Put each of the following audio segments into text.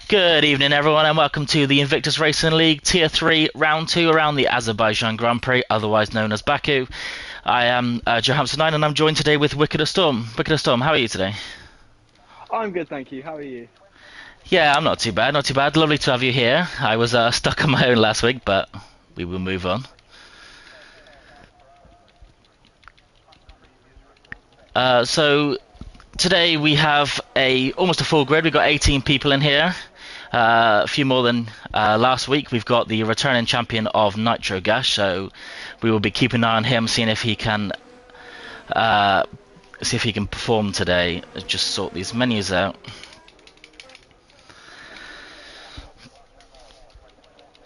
Good evening, everyone, and welcome to the Invictus Racing League Tier 3 Round 2 around the Azerbaijan Grand Prix, otherwise known as Baku. I am Johamson9, and I'm joined today with Wickeder Storm. Wickeder Storm, how are you today? I'm good, thank you. How are you? Yeah, I'm not too bad, not too bad. Lovely to have you here. I was stuck on my own last week, but we will move on. So today we have almost a full grid. We've got 18 people in here. A few more than last week. We've got the returning champion of Nitro Gash, so we will be keeping an eye on him, seeing if he can perform today. Just sort these menus out.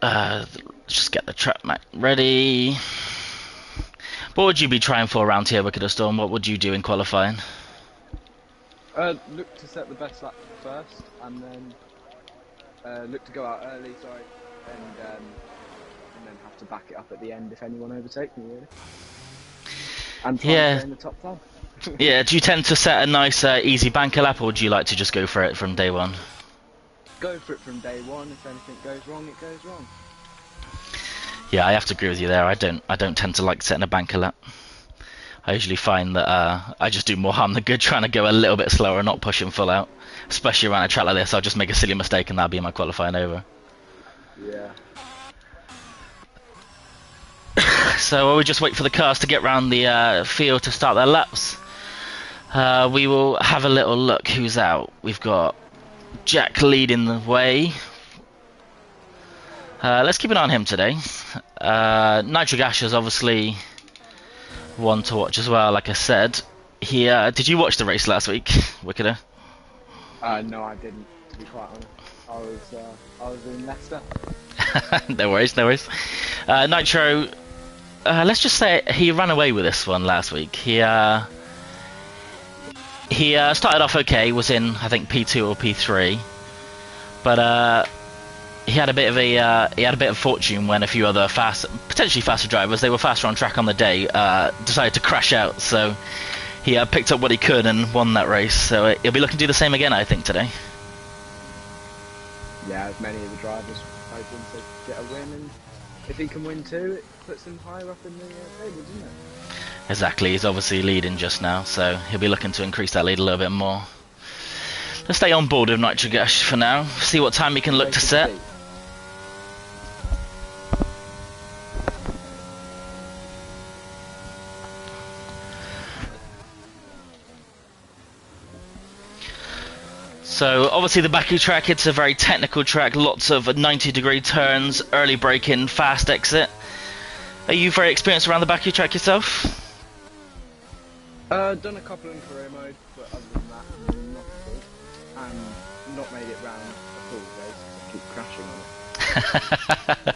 Let's just get the track map ready. What would you be trying for around here, Wickeder Storm? What would you do in qualifying? Look to set the best lap first, and then look to go out early, and then have to back it up at the end if anyone overtakes me, really. And try and stay in the top 10. Yeah, do you tend to set a nice easy banker lap, or would you like to just go for it from day one? Go for it from day one. If anything goes wrong, it goes wrong. Yeah, I have to agree with you there. I don't tend to like setting a banker lap. I usually find that I just do more harm than good trying to go a little bit slower and not pushing full out. Especially around a track like this, I'll just make a silly mistake and that'll be my qualifying over. Yeah. So we just wait for the cars to get round the field to start their laps. We will have a little look who's out. We've got Jack leading the way. Let's keep an eye on him today. Nitro Gash is obviously one to watch as well, like I said. Did you watch the race last week, Wickeder? No, I didn't, to be quite honest. I was in Leicester. No worries, no worries. Nitro, let's just say he ran away with this one last week. He started off okay, was in, I think, P2 or P3, but he had a bit of fortune when a few other potentially faster drivers, they were faster on track on the day, decided to crash out. So he picked up what he could and won that race. So he'll be looking to do the same again, I think, today. Yeah, as many of the drivers hoping to get a win, and if he can win too, it puts him higher up in the table, doesn't it? Exactly, he's obviously leading just now, so he'll be looking to increase that lead a little bit more. Let's stay on board with Nitro Gash for now, see what time he can look to set. So obviously the Baku track, it's a very technical track, lots of 90-degree turns, early braking, fast exit. Are you very experienced around the Baku track yourself? Done a couple in career mode, but other than that, not at all. And not made it round a full race because I keep crashing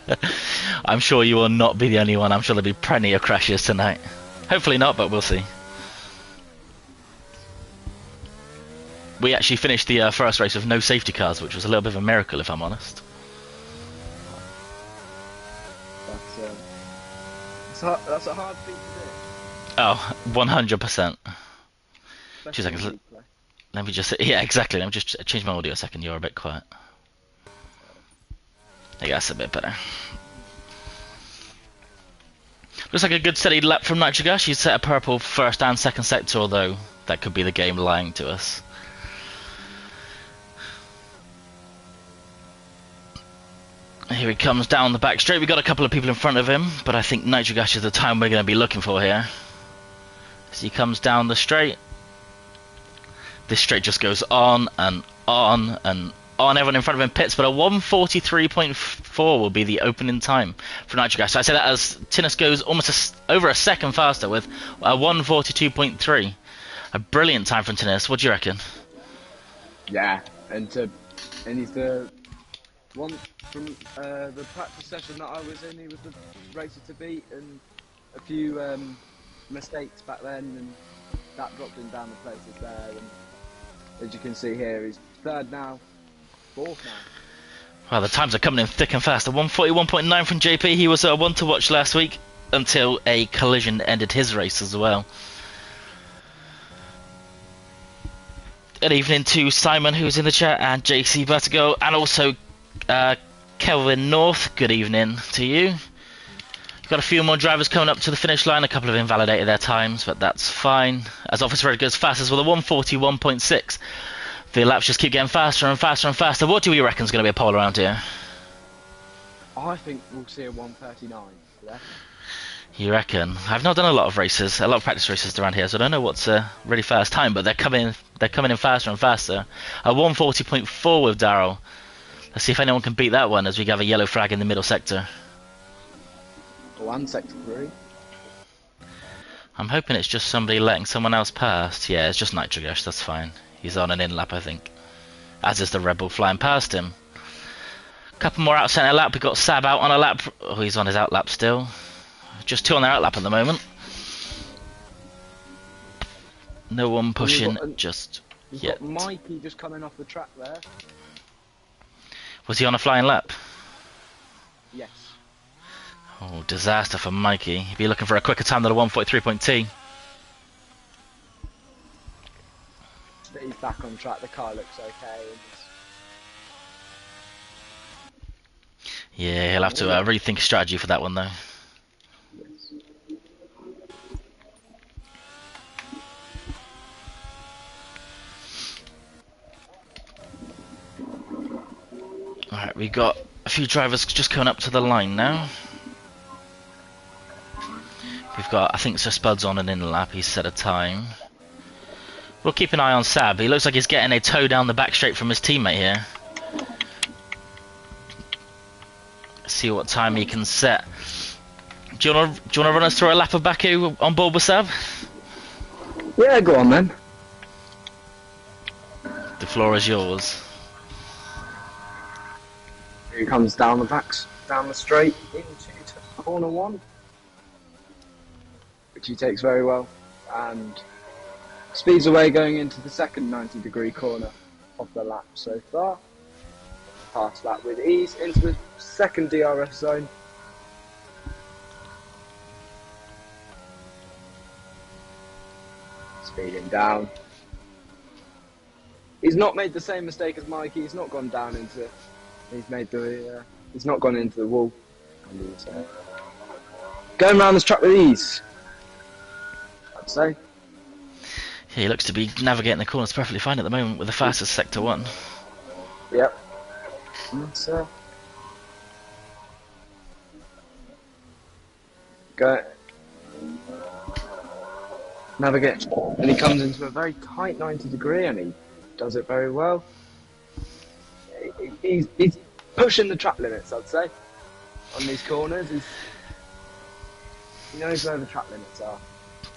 on it. I'm sure you will not be the only one. I'm sure there'll be plenty of crashes tonight. Hopefully not, but we'll see. We actually finished the first race with no safety cars, which was a little bit of a miracle, if I'm honest. That's a hard thing to do. Oh, 100%. 2 seconds. Let me just... Yeah, exactly. Let me just change my audio a second. You're a bit quiet. I guess a bit better. Looks like a good steady lap from Nitro Gash. He's set a purple first and second sector, although that could be the game lying to us. Here he comes down the back straight. We've got a couple of people in front of him, but I think Nitro Gash is the time we're going to be looking for here. As he comes down the straight. This straight just goes on and on and on. Everyone in front of him pits, but a 1:43.4 will be the opening time for Nitro Gash. So I say that as Tinnis goes almost over a second faster with a 1:42.3. A brilliant time from Tinnis. What do you reckon? Yeah, and he's the one from the practice session that I was in. He was the racer to beat, and a few mistakes back then, and that dropped him down the places there. And as you can see here, he's third now, fourth now. Well, the times are coming in thick and fast. A 1:41.9 from JP. He was one to watch last week until a collision ended his race as well. Good evening to Simon, who's in the chat, and JC Vertigo, and also Kelvin North. Good evening to you. Got a few more drivers coming up to the finish line. A couple have invalidated their times, but that's fine. As Officer Red goes fastest with a 141.6. The laps just keep getting faster and faster and faster. What do we reckon is going to be a pole around here? I think we'll see a 139 today. You reckon? I've not done a lot of races, a lot of practice races around here, so I don't know what's a really fast time, but they're coming in faster and faster. A 140.4 with Darryl. Let's see if anyone can beat that one as we have a yellow flag in the middle sector. One sector 3. I'm hoping it's just somebody letting someone else past. Yeah, it's just Nitrogash, that's fine. He's on an in lap, I think. As is the Rebel flying past him. Couple more out centre lap. We've got Sab out on a lap. Oh, he's on his out lap still. Just 2 on their out lap at the moment. No one pushing just yet. Got Mikey just coming off the track there. Was he on a flying lap? Yes. Oh, disaster for Mikey. He'd be looking for a quicker time than a 143.T. But he's back on track. The car looks okay. Yeah, he'll have to rethink strategy for that one though. Alright, we've got a few drivers just coming up to the line now. We've got, I think Sir Spud's on an in lap, he's set a time. We'll keep an eye on Sab. He looks like he's getting a toe down the back straight from his teammate here. See what time he can set. Do you want to run us through a lap of Baku on board with Sab? Yeah, go on then. The floor is yours. He comes down the straight into corner 1, which he takes very well, and speeds away going into the second 90-degree corner of the lap so far. Past that with ease into the second DRS zone. Speeding down. He's not made the same mistake as Mikey. He's not gone down into. He's made the. He's not gone into the wall. Going around this track with ease, I'd say. Yeah, he looks to be navigating the corners perfectly fine at the moment with the fastest sector 1. Yep. Go. Navigate. And he comes into a very tight 90-degree and he does it very well. He's pushing the track limits, I'd say, on these corners. He knows where the track limits are.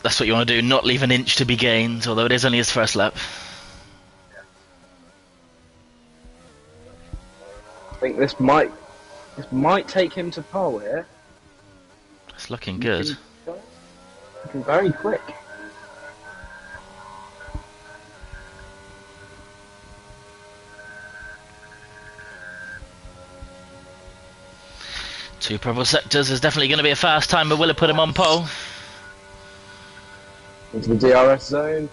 That's what you want to do, not leave an inch to be gained, although it is only his first lap. I think this might take him to pole here. It's looking good. Looking very quick. Two purple sectors is definitely going to be a fast time, but will it put him on pole? Into the DRS zone.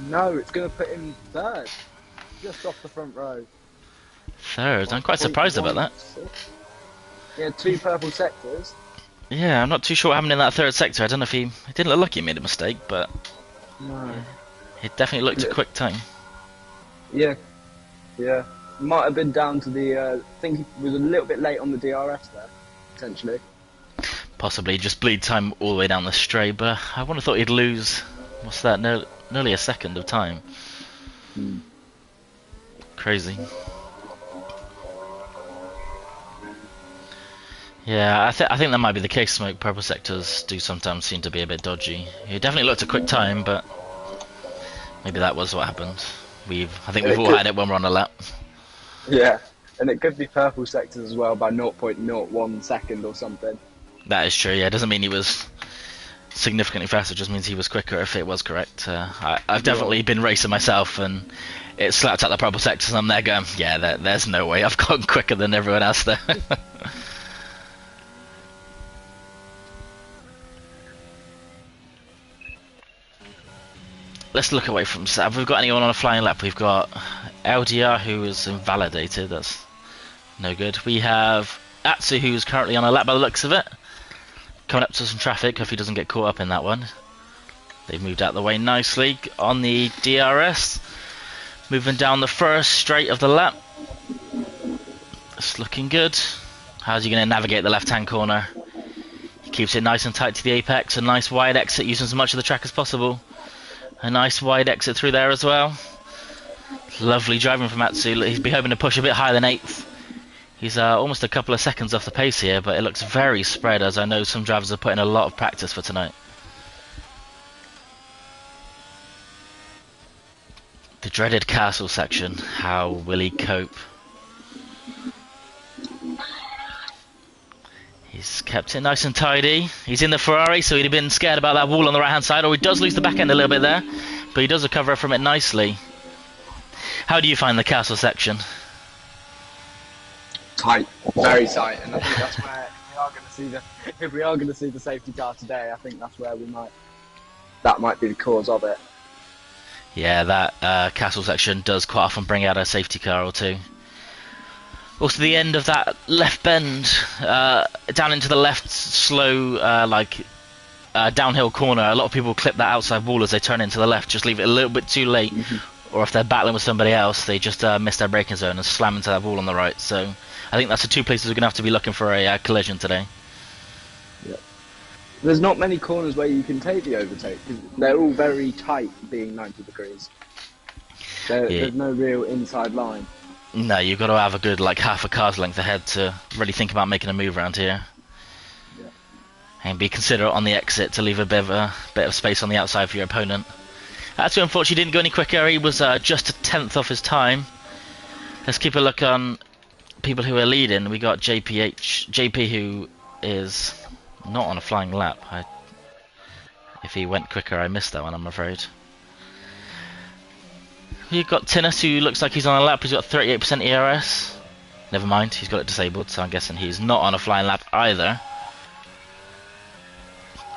No, it's going to put him third. Just off the front row. Third? I'm quite surprised about that. Yeah, 2 purple sectors. Yeah, I'm not too sure what happened in that third sector. I don't know if it didn't look like he made a mistake, but no. It definitely looked a quick time. Yeah. Yeah. Might have been down to the, I think he was a little bit late on the DRS there, potentially. Possibly just bleed time all the way down the straight, but I would have thought he'd lose, what's that, nearly a second of time. Crazy. Yeah, I think that might be the case. Smoke purple sectors do sometimes seem to be a bit dodgy. He definitely looked a quick time, but maybe that was what happened. I think we've all had it when we're on a lap. Yeah, and it could be purple sectors as well by 0.01 second or something. That is true, yeah. It doesn't mean he was significantly faster, it just means he was quicker if it was correct. I've definitely been racing myself and it slapped out the purple sectors and I'm there going, yeah, there's no way I've gone quicker than everyone else there. let's look away from Sav. We've got anyone on a flying lap? We've got LDR, who is invalidated. That's no good. We have Atsu, who's currently on a lap by the looks of it. Coming up to some traffic. Hope he doesn't get caught up in that one. They've moved out of the way nicely on the DRS. Moving down the first straight of the lap. It's looking good. How's he going to navigate the left-hand corner? He keeps it nice and tight to the apex. A nice wide exit, using as much of the track as possible. A nice wide exit through there as well. Lovely driving from Atsu. He's be hoping to push a bit higher than 8th. He's almost a couple of seconds off the pace here, but it looks very spread, as I know some drivers are putting a lot of practice for tonight. The dreaded castle section. How will he cope? He's kept it nice and tidy. He's in the Ferrari, so he'd have been scared about that wall on the right-hand side, or he does lose the back end a little bit there, but he does recover from it nicely. How do you find the castle section? Tight, very tight, and I think that's where if we are going to see the safety car today, I think that's where that might be the cause of it. Yeah, that castle section does quite often bring out a safety car or two. Also, the end of that left bend, down into the left slow, downhill corner, a lot of people clip that outside wall as they turn into the left, just leave it a little bit too late, or if they're battling with somebody else, they just miss their braking zone and slam into that wall on the right. So I think that's the two places we're going to have to be looking for a collision today. Yeah. There's not many corners where you can take the overtake, because they're all very tight, being 90 degrees. There's no real inside line. No, you've got to have a good half a car's length ahead to really think about making a move around here. Yeah. And be considerate on the exit to leave a bit of space on the outside for your opponent. Atsu unfortunately didn't go any quicker. He was just a 10th off his time. Let's keep a look on people who are leading. We got JP, who is not on a flying lap. If he went quicker, I missed that one, I'm afraid. You've got Tinnis, who looks like he's on a lap. He's got 38% ERS. Never mind, he's got it disabled, so I'm guessing he's not on a flying lap either.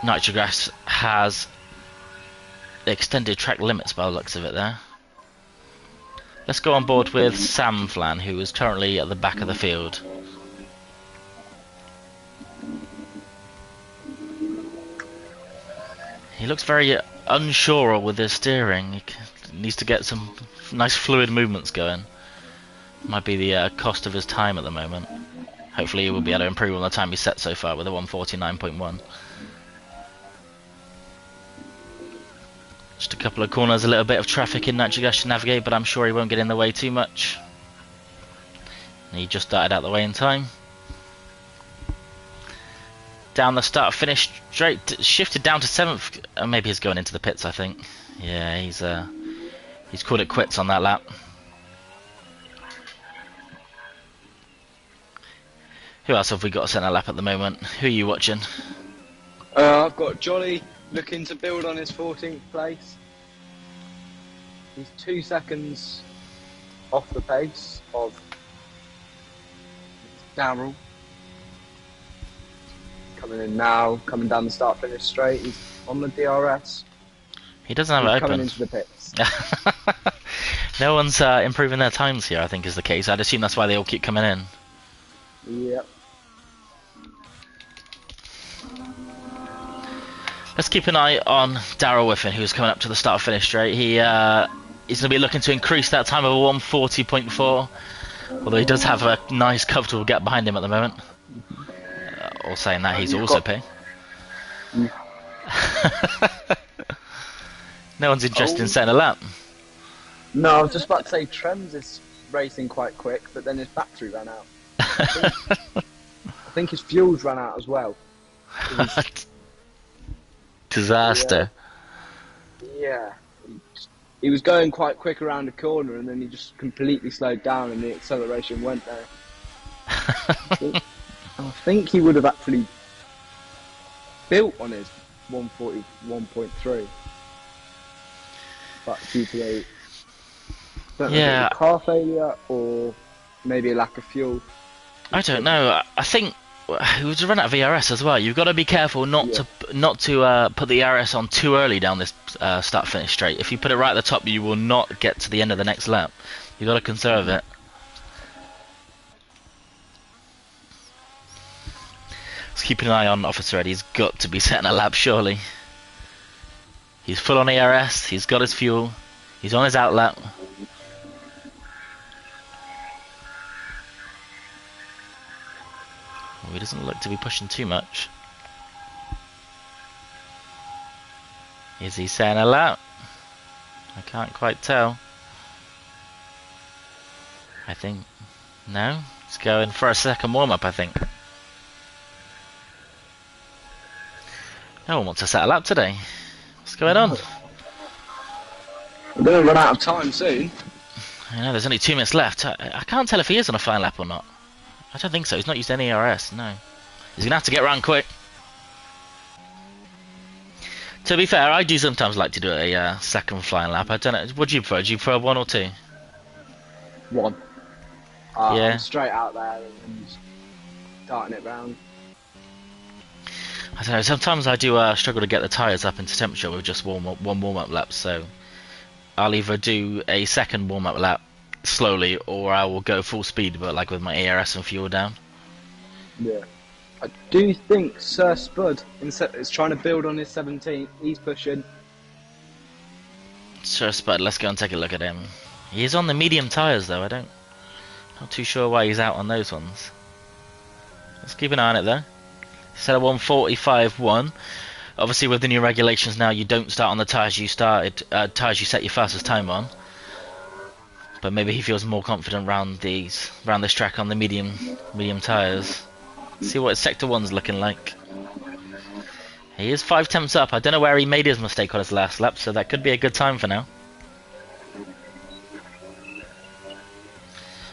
Nitrograss has extended track limits by the looks of it there. Let's go on board with Sam Flan, who is currently at the back of the field. He looks very unsure with his steering. He needs to get some nice fluid movements going. Might be the cost of his time at the moment. Hopefully he will be able to improve on the time he's set so far with a 149.1. Just a couple of corners, a little bit of traffic in Nitrogas to navigate, but I'm sure he won't get in the way too much. And he just darted out the way in time. Down the start finish straight, shifted down to 7th. Maybe he's going into the pits, I think. Yeah, he's called it quits on that lap. Who else have we got sent a lap at the moment? Who are you watching? I've got Jolly looking to build on his 14th place. He's 2 seconds off the pace of Daryl. Coming in now, coming down the start finish straight. He's on the DRS. He doesn't have it open. Coming into the pits. No one's improving their times here, I think is the case. I'd assume that's why they all keep coming in. Yep. Let's keep an eye on Daryl Whiffen, who's coming up to the start finish straight. He's going to be looking to increase that time of a 140.4, although he does have a nice comfortable gap behind him at the moment. All saying that, he's also P. No one's interested in setting a lap. No, I was just about to say Trems is racing quite quick, but then his battery ran out. I think his fuel's ran out as well. Disaster. Yeah. He was going quite quick around the corner, and then he just completely slowed down, and the acceleration went there. I think he would have actually built on his 141.3, but due to a car failure or maybe a lack of fuel. I don't know. I think He was run out of ERS as well. You've got to be careful not Yeah. to put the ERS on too early down this start-finish straight. If you put it right at the top, you will not get to the end of the next lap. You've got to conserve it. Just keeping an eye on Officer Ed. He's got to be setting a lap, surely. He's full on ERS. He's got his fuel. He's on his out lap. Well, he doesn't look to be pushing too much. Is he setting a lap? I can't quite tell. I think... No? He's going for a second warm-up, I think. No one wants to set a lap today. What's going on? We're going to run out of time soon. I know, there's only 2 minutes left. I can't tell if he is on a flying lap or not. I don't think so. He's not used any ERS, no. He's going to have to get round quick. To be fair, I do sometimes like to do a second flying lap. I don't know. What do you prefer? Do you prefer 1 or 2? 1. Yeah. I'm straight out there and starting it round. I don't know. Sometimes I do struggle to get the tyres up into temperature with just one warm-up lap. So I'll either do a second warm-up lap slowly, or I will go full speed, but like with my ERS and fuel down. Yeah. I do think Sir Spud is trying to build on his 17th. He's pushing. Sure, Spud, let's go and take a look at him. He's on the medium tyres though. Not too sure why he's out on those ones. Let's keep an eye on it though. Set a 1:45.1. Obviously, with the new regulations now, you don't start on the tyres you you set your fastest time on. But maybe he feels more confident round this track on the medium tyres. See what sector 1's looking like. He is 5 tenths up. I don't know where he made his mistake on his last lap, so that could be a good time for now.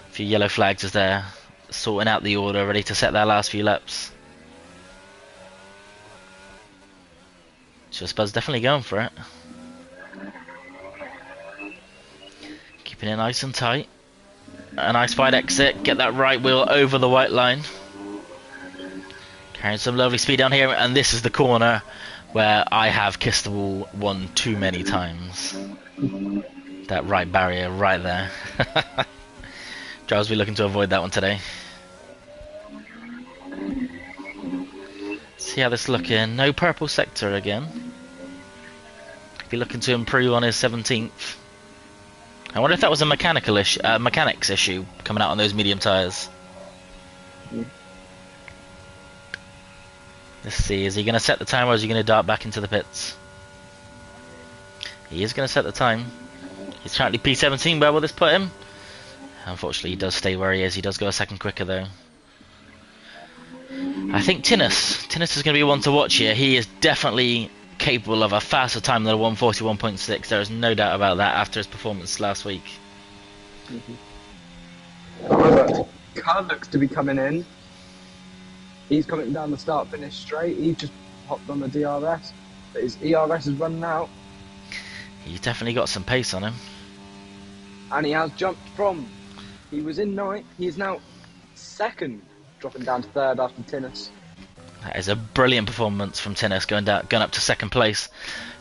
A few yellow flags as they're sorting out the order, ready to set their last few laps. Spud's definitely going for it. Keeping it nice and tight. A nice wide exit. Get that right wheel over the white line. Carrying some lovely speed down here, and this is the corner where I have kissed the wall one too many times. That right barrier right there. Drives me looking to avoid that one today. See how this is looking. No purple sector again. Be looking to improve on his 17th. I wonder if that was a mechanics issue coming out on those medium tyres. Let's see, is he going to set the time or is he going to dart back into the pits? He is going to set the time. He's currently P17, where will this put him? Unfortunately, he does stay where he is. He does go a second quicker though. I think Tinnis is going to be one to watch here. He is definitely capable of a faster time than a 1:41.6. There is no doubt about that after his performance last week. Car looks to be coming in. He's coming down the start-finish straight. He just hopped on the DRS, but his ERS is running out. He's definitely got some pace on him. And he has jumped from... He was in 9th. He is now 2nd, dropping down to 3rd after Tinnis. That is a brilliant performance from Tinnis, going up to 2nd place.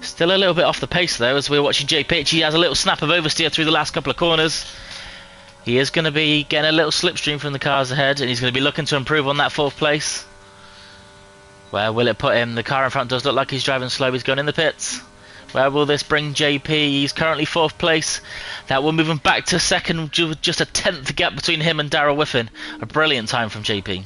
Still a little bit off the pace though, as we're watching JP. He has a little snap of oversteer through the last couple of corners. He is going to be getting a little slipstream from the cars ahead, and he's going to be looking to improve on that 4th place. Where will it put him? The car in front does look like he's driving slow. He's going in the pits. Where will this bring JP? He's currently 4th place. That will move him back to 2nd, just a 10th gap between him and Darryl Whiffen. A brilliant time from JP.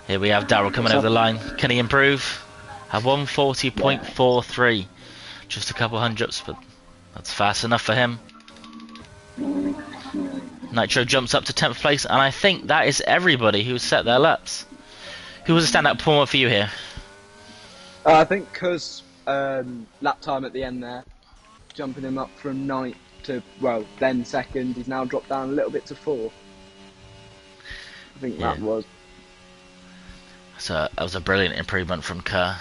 Here we have Darryl coming over the line. Can he improve? A 1:40.43. Just a couple hundredths, but that's fast enough for him. Nitro jumps up to 10th place, and I think that is everybody who's set their laps. Who was a standout performer for you here? I think because lap time at the end there, jumping him up from 9th to, well, then 2nd. He's now dropped down a little bit to 4th. I think that was. So that was a brilliant improvement from Kerr.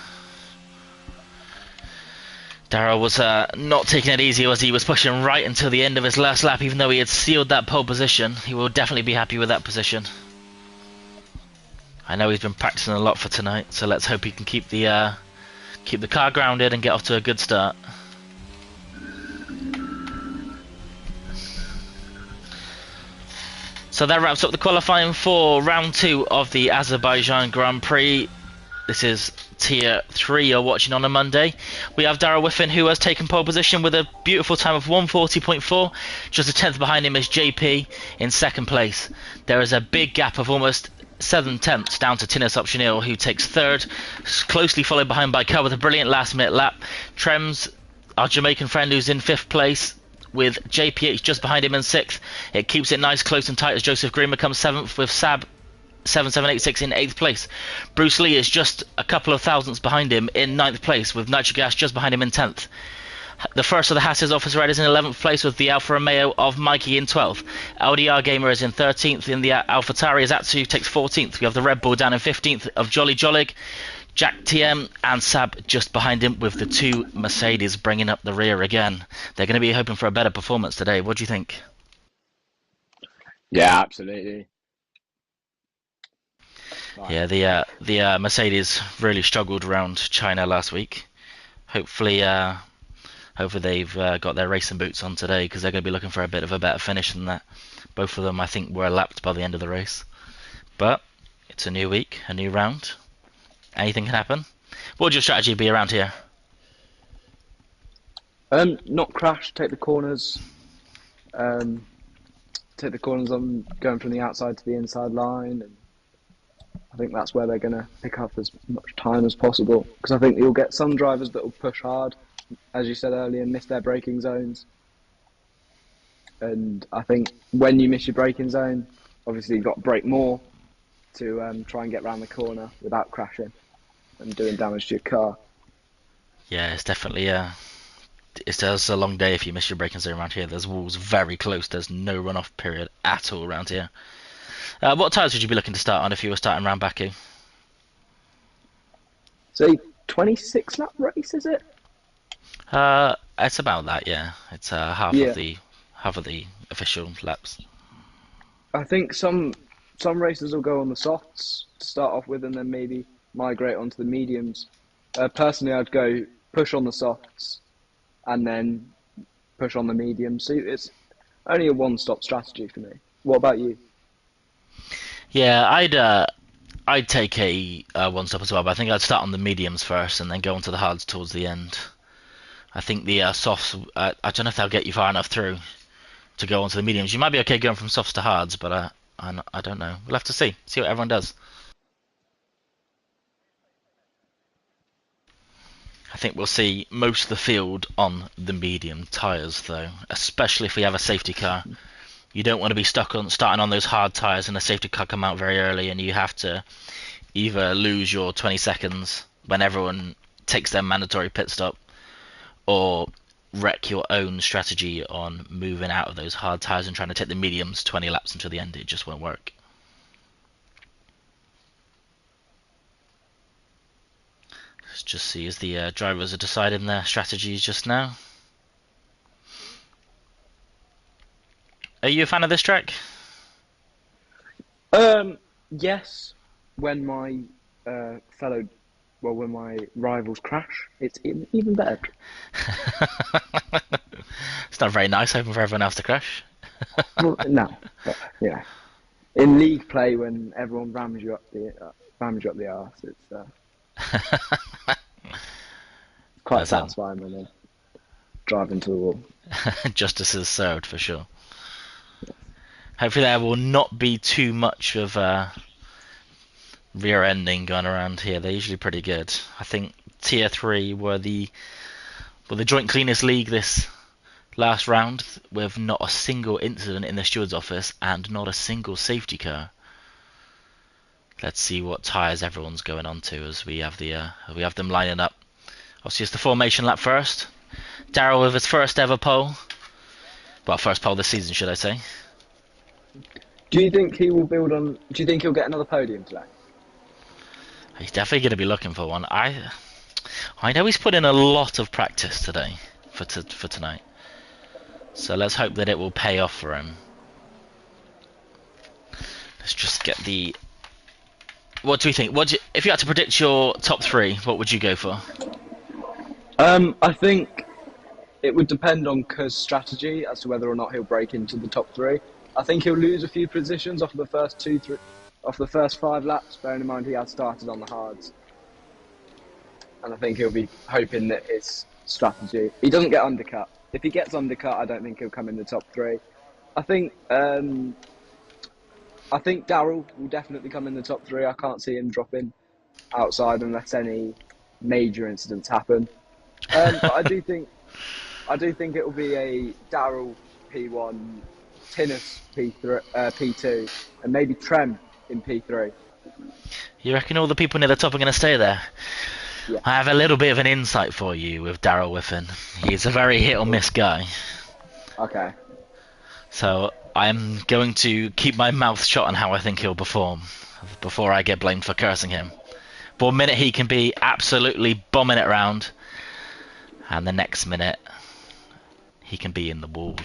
Darrell was not taking it easy as he was pushing right until the end of his last lap, even though he had sealed that pole position. He will definitely be happy with that position. I know he's been practicing a lot for tonight, so let's hope he can keep the car grounded and get off to a good start. So that wraps up the qualifying for round 2 of the Azerbaijan Grand Prix. This is Tier 3 you're watching on a Monday. We have Darrell Whiffen, who has taken pole position with a beautiful time of 1:40.4. Just a tenth behind him is JP in second place. There is a big gap of almost 7 tenths down to Tinus Optionil, who takes third, closely followed behind by Kerr with a brilliant last minute lap. Trems, our Jamaican friend, who's in 5th place, with JPH just behind him in 6th. It keeps it nice, close and tight as Joseph Green becomes 7th with Sab 7786 in 8th place. Bruce Lee is just a couple of thousandths behind him in 9th place, with Nitrogas just behind him in 10th. The first of the Haas Officer Red is in 11th place, with the Alfa Romeo of Mikey in 12th. LDR Gamer is in 13th. In the AlphaTauri, Azatsu takes 14th. We have the Red Bull down in 15th of Jolly Jollig, Jack TM and Sab just behind him, with the 2 Mercedes bringing up the rear again. They're going to be hoping for a better performance today. What do you think? Yeah, absolutely. Yeah, the Mercedes really struggled around China last week. Hopefully they've got their racing boots on today, because they're going to be looking for a bit of a better finish than that. Both of them, I think, were lapped by the end of the race. But it's a new week, a new round. Anything can happen. What would your strategy be around here? Not crash, take the corners. Take the corners on going from the outside to the inside line, and I think that's where they're going to pick up as much time as possible, because I think you'll get some drivers that will push hard, as you said earlier, and miss their braking zones. And I think when you miss your braking zone, obviously you've got to brake more to try and get around the corner without crashing and doing damage to your car. Yeah, it's definitely it's a long day if you miss your braking zone around here. There's walls very close. There's no runoff period at all around here. What tyres would you be looking to start on if you were starting around Baku? So 26 lap race, is it? It's about that, yeah. It's half of the official laps. I think some races will go on the softs to start off with, and then maybe migrate onto the mediums. Personally, I'd go push on the softs and then push on the mediums. So it's only a one-stop strategy for me. What about you? Yeah, I'd take a one stop as well, but I think I'd start on the mediums first and then go onto the hards towards the end. I think the softs, I don't know if they'll get you far enough through to go onto the mediums. You might be okay going from softs to hards, but I don't know. We'll have to see what everyone does. I think we'll see most of the field on the medium tyres, though, especially if we have a safety car. You don't want to be starting on those hard tyres and a safety car come out very early, and you have to either lose your 20 seconds when everyone takes their mandatory pit stop, or wreck your own strategy on moving out of those hard tyres and trying to take the mediums 20 laps until the end. It just won't work. Let's just see as the drivers are deciding their strategies just now. Are you a fan of this track? Yes. When my when my rivals crash, it's even better. It's not very nice, hoping for everyone else to crash. Well, no, but yeah. In league play, when everyone rams you up the arse, it's quite satisfying when they drive into the wall. Justice is served for sure. Hopefully there will not be too much of rear ending going around here. They're usually pretty good. I think Tier 3 were the joint cleanest league this last round, with not a single incident in the steward's office and not a single safety car. Let's see what tyres everyone's going on to as we have them lining up. Obviously it's the formation lap first. Darrell with his first ever pole. Well, first pole this season, should I say. Do you think he'll get another podium today? He's definitely going to be looking for one. I know he's put in a lot of practice today for tonight, so let's hope that it will pay off for him. Let's just get the. What do we think? If you had to predict your top 3, what would you go for? I think it would depend on Kuz's strategy as to whether or not he'll break into the top 3. I think he'll lose a few positions off the first off the first 5 laps, bearing in mind he has started on the hards. And I think he'll be hoping that his strategy... He doesn't get undercut. If he gets undercut, I don't think he'll come in the top 3. I think Daryl will definitely come in the top 3. I can't see him dropping outside unless any major incidents happen. But I do think it will be a Daryl P1, Tinnis P2, and maybe Trem in P3. You reckon all the people near the top are going to stay there? Yeah. I have a little bit of an insight for you with Daryl Whiffen. He's a very hit or miss guy. Okay. So I'm going to keep my mouth shut on how I think he'll perform before I get blamed for cursing him. But 1 minute he can be absolutely bombing it around, and the next minute he can be in the wall.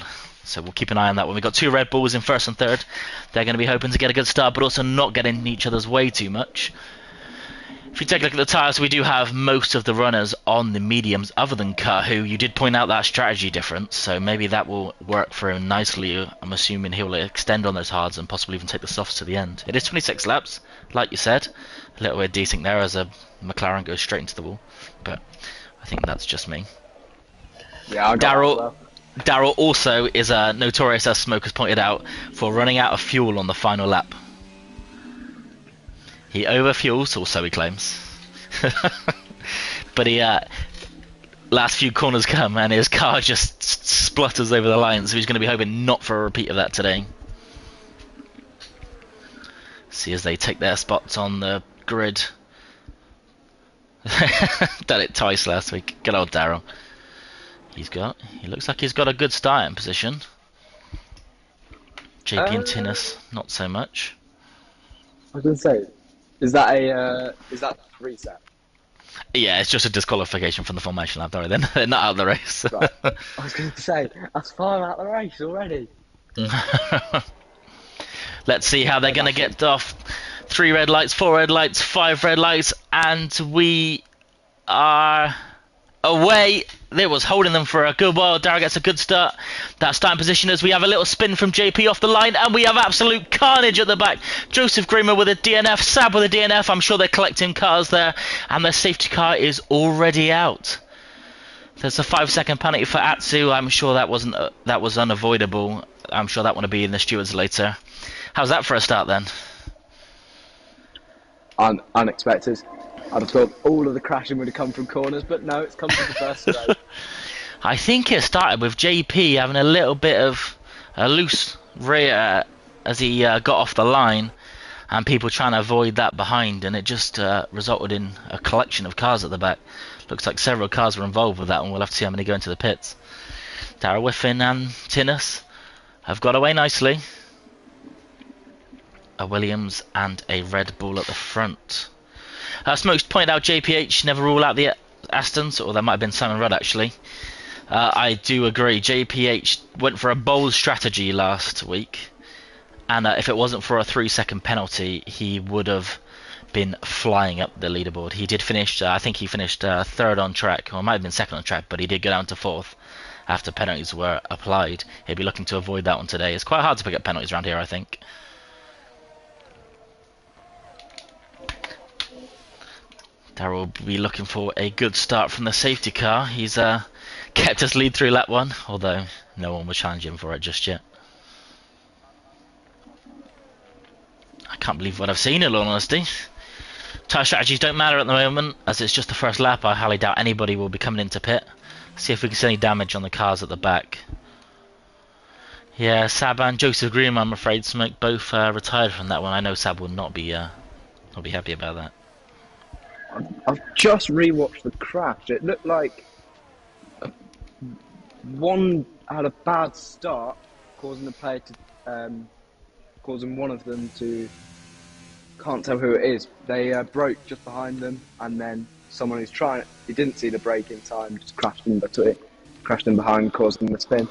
So we'll keep an eye on that one. We've got 2 Red Bulls in first and third. They're going to be hoping to get a good start, but also not get in each other's way too much. If you take a look at the tyres, we do have most of the runners on the mediums, other than Cut, who you did point out that strategy difference, so maybe that will work for him nicely. I'm assuming he'll extend on those hards and possibly even take the softs to the end. It is 26 laps, like you said. A little bit desync there as a McLaren goes straight into the wall, but I think that's just me. Yeah, Daryl also is notorious, as Smoke has pointed out, for running out of fuel on the final lap. He overfuels, or so he claims. But he last few corners come and his car just splutters over the line, so he's going to be hoping not for a repeat of that today. See as they take their spots on the grid. Done it twice last week. Good old Daryl. He looks like he's got a good starting position. JP and Tinnis, not so much. I was going to say, is that reset? Yeah, it's just a disqualification from the formation lap. They're not out of the race. Right. I was going to say, that's 5 out of the race already. Let's see how they're going to get off. 3 red lights, 4 red lights, 5 red lights, and we are away. It was holding them for a good while. Daryl gets a good start. That starting position as we have a little spin from JP off the line, and we have absolute carnage at the back. Joseph Greener with a DNF, Sab with a DNF. I'm sure they're collecting cars there, and their safety car is already out. There's a 5-second penalty for Atsu. I'm sure that was unavoidable. I'm sure that one will be in the stewards later. How's that for a start then? Unexpected. I'd have thought all of the crashing would have come from corners, but no, it's come from the first straight. I think it started with JP having a little bit of a loose rear as he got off the line, and people trying to avoid that behind, and it just resulted in a collection of cars at the back. Looks like several cars were involved with that, and we'll have to see how many go into the pits. Daryl Whiffen and Tinnis have got away nicely. A Williams and a Red Bull at the front. Smokes pointed out JPH never rule out the Astons, or that might have been Simon Rudd actually. I do agree. JPH went for a bold strategy last week, and if it wasn't for a 3-second penalty, he would have been flying up the leaderboard. He did finish, I think he finished 3rd on track, or it might have been 2nd on track, but he did go down to 4th after penalties were applied. He'll be looking to avoid that one today. It's quite hard to pick up penalties around here, I think. Daryl will be looking for a good start from the safety car. He's kept his lead through lap 1, although no one was challenging for it just yet. I can't believe what I've seen, in all honesty. Tyre strategies don't matter at the moment, as it's just the first lap. I highly doubt anybody will be coming into pit. See if we can see any damage on the cars at the back. Yeah, Sab and Joseph Green, I'm afraid, Smoke both retired from that one. I know Sab will not be happy about that. I've just rewatched the crash. It looked like one had a bad start, causing the player to, causing one of them to, can't tell who it is. They broke just behind them, and then someone who's trying. He didn't see the brake in time, just crashed in behind, causing the spin.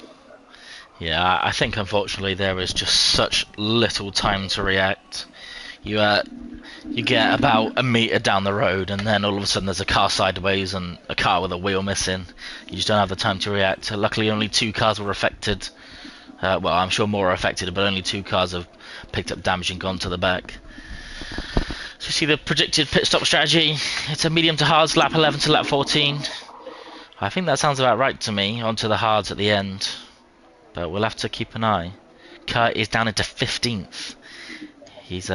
Yeah, I think unfortunately there is just such little time to react. You get about a metre down the road, and then all of a sudden there's a car sideways and a car with a wheel missing. You just don't have the time to react. Luckily, only 2 cars were affected. Well, I'm sure more are affected, but only 2 cars have picked up damage and gone to the back. So you see the predicted pit stop strategy. It's a medium to hards, lap 11 to lap 14. I think that sounds about right to me, onto the hards at the end. But we'll have to keep an eye. Kurt is down into 15th. He's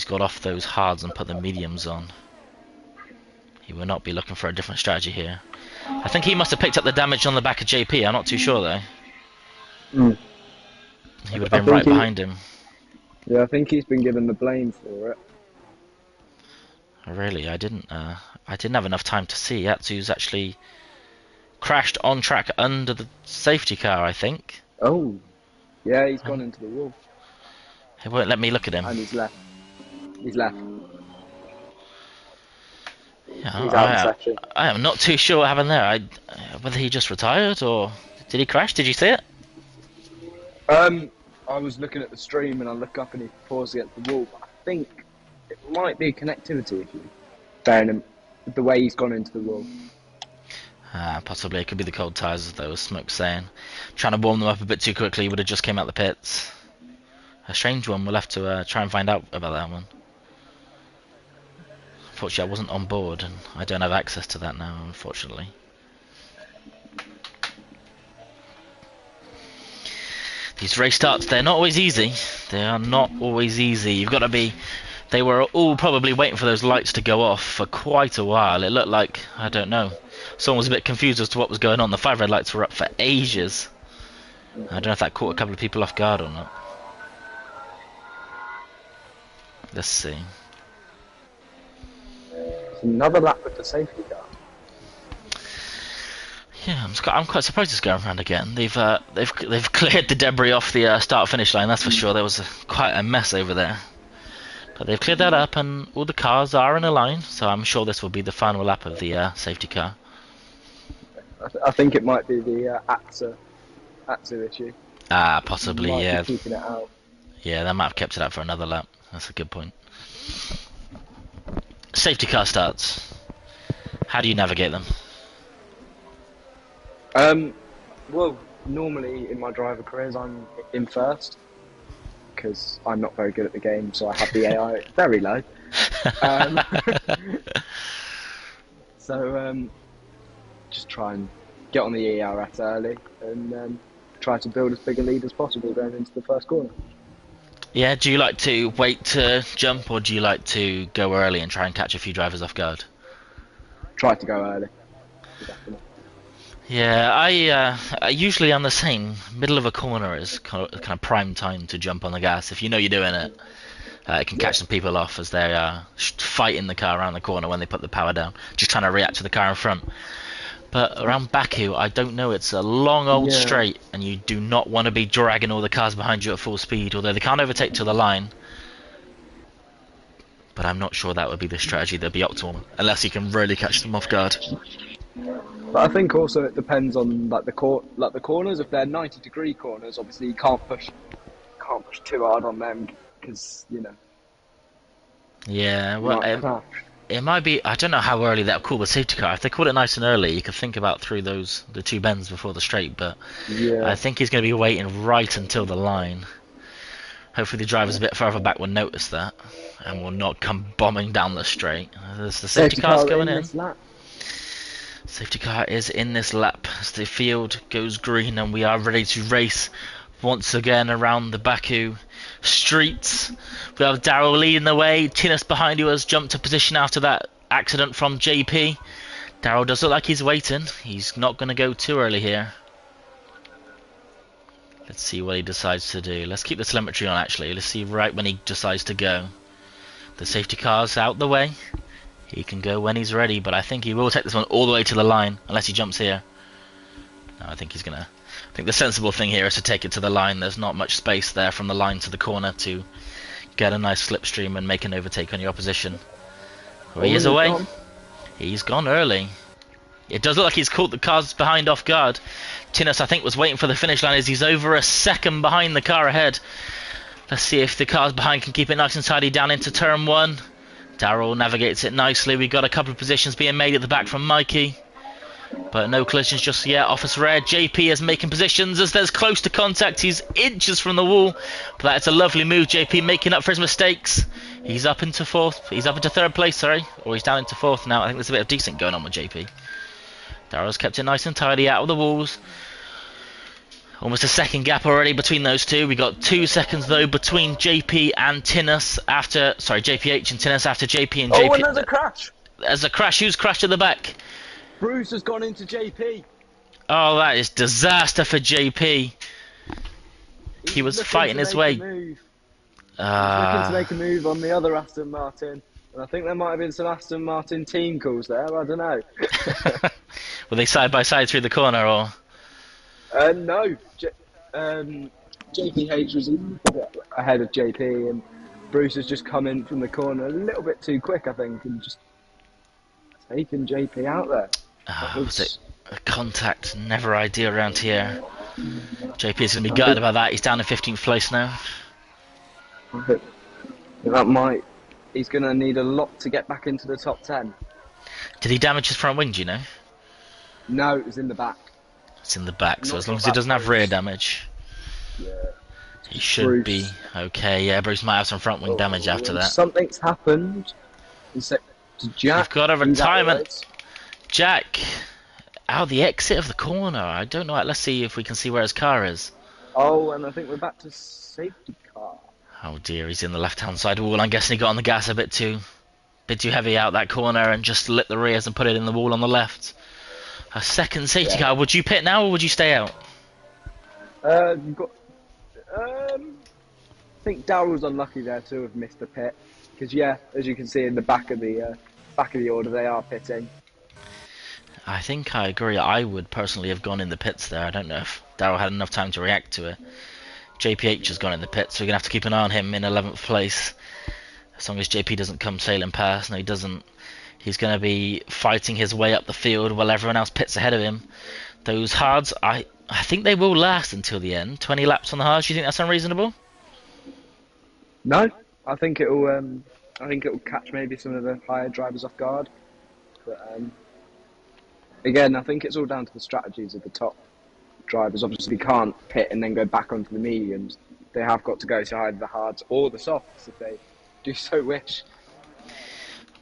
got off those hards and put the mediums on. He will not be looking for a different strategy here. I think he must have picked up the damage on the back of JP. I'm not too sure though. He would have been right behind him. Yeah, I think he's been given the blame for it. Really, I didn't have enough time to see. Atsu's actually crashed on track under the safety car, I think. Oh, yeah, he's gone into the wall. He won't let me look at him. And he's left. He's left. Yeah, he's out of section. I am not too sure what happened there. Whether he just retired or did he crash? Did you see it? I was looking at the stream and I look up and he paused against the wall. But I think it might be a connectivity issue. Bearing him the way he's gone into the wall. Possibly. It could be the cold tyres, as there was Smoke saying. Trying to warm them up a bit too quickly, would have just came out the pits. A strange one. We'll have to try and find out about that one. Unfortunately, I wasn't on board, and I don't have access to that now, unfortunately. These race starts, they're not always easy. They are not always easy. You've got to be... They were all probably waiting for those lights to go off for quite a while. It looked like, I don't know, someone was a bit confused as to what was going on. The 5 red lights were up for ages. I don't know if that caught a couple of people off guard or not. Let's see. Another lap with the safety car. Yeah, I'm quite surprised it's going around again. They've cleared the debris off the start-finish line, that's for sure. There was quite a mess over there. But they've cleared that up and all the cars are in a line, so I'm sure this will be the final lap of the safety car. I think it might be the Atsu issue. Possibly, yeah. Keeping it out. Yeah, they might have kept it out for another lap. That's a good point. Safety car starts. How do you navigate them? Well, normally in my driver careers I'm in first because I'm not very good at the game, so I have the AI very low. So just try and get on the ERS early and try to build as big a lead as possible going into the first corner. Yeah, do you like to wait to jump, or do you like to go early and try and catch a few drivers off guard? Try to go early. Definitely. Yeah, I usually am the same. Middle of a corner is kind of prime time to jump on the gas. If you know you're doing it, it can catch some people off as they are fighting the car around the corner when they put the power down, just trying to react to the car in front. But around Baku, I don't know, it's a long old straight, and you do not want to be dragging all the cars behind you at full speed, although they can't overtake to the line. But I'm not sure that would be the strategy that would be optimal, unless you can really catch them off guard. But I think also it depends on like the corners. If they're 90-degree corners, obviously you can't push too hard on them because you know. Yeah, well, it might be. I don't know how early they'll call the safety car. If they call it nice and early, you could think about through the 2 bends before the straight. But yeah. I think he's going to be waiting right until the line. Hopefully the drivers a bit further back will notice that and will not come bombing down the straight. The safety car's going in. Safety car is in this lap as the field goes green and we are ready to race once again around the Baku streets. We have Daryl leading the way. Tinus behind you has jumped to position after that accident from JP. Daryl does look like he's waiting. He's not going to go too early here. Let's see what he decides to do. Let's keep the telemetry on actually. Let's see right when he decides to go. The safety car's out the way. He can go when he's ready, but I think he will take this one all the way to the line, unless he jumps here. No, I think he's gonna... I think the sensible thing here is to take it to the line. There's not much space there from the line to the corner to get a nice slipstream and make an overtake on your opposition. Well, he is away. He's gone early. It does look like he's caught the cars behind off guard. Tinus, I think, was waiting for the finish line as he's over a second behind the car ahead. Let's see if the cars behind can keep it nice and tidy down into turn 1. Darryl navigates it nicely. We've got a couple of positions being made at the back from Mikey, but no collisions just yet. Officer Red, JP is making positions as there's close to contact. He's inches from the wall, but that's a lovely move. JP making up for his mistakes. He's up into 4th. He's up into 3rd place, sorry. Or he's down into 4th now. I think there's a bit of decent going on with JP. Darryl's kept it nice and tidy out of the walls. Almost a second gap already between those two. We got 2 seconds though between JP and Tinus after, sorry, JPH and Tinus after JP and JP. Oh, and there's a crash. There's a crash. Who's crashed at the back? Bruce has gone into JP. Oh, that is disaster for JP. He was fighting his way. He's looking to make a move on the other Aston Martin. And I think there might have been some Aston Martin team calls there. I don't know. Were they side by side through the corner, or? No. JPH was ahead of JP, and Bruce has just come in from the corner a little bit too quick, I think, and just taken JP out there. Was it a contact? Never ideal around here. JP is going to be gutted about that. He's down in 15th place now. That might. He's going to need a lot to get back into the top 10. Did he damage his front wing, do you know? No, it was in the back. It's in the back, so as long as he doesn't have rear damage, he should be okay. Yeah, Bruce might have some front wing damage after that. Something's happened. Jack, we've got a retirement. Jack, out the exit of the corner. I don't know. Let's see if we can see where his car is. Oh, and I think we're back to safety car. Oh dear, he's in the left-hand side wall. I'm guessing he got on the gas a bit too heavy out that corner and just lit the rears and put it in the wall on the left. A second safety car. Would you pit now or would you stay out? I think Darryl's unlucky there to have missed the pit because as you can see in the back of the order, they are pitting. I think I agree. I would personally have gone in the pits there. I don't know if Darryl had enough time to react to it. JPH has gone in the pits, so we're going to have to keep an eye on him in 11th place. As long as JP doesn't come sailing past. No, he doesn't. He's going to be fighting his way up the field while everyone else pits ahead of him. Those hards, I think they will last until the end. 20 laps on the hards. Do you think that's unreasonable? No, I think it'll catch maybe some of the higher drivers off guard. But again, I think it's all down to the strategies of the top drivers. Obviously, they can't pit and then go back onto the mediums. They have got to go to either the hards or the softs if they do so wish.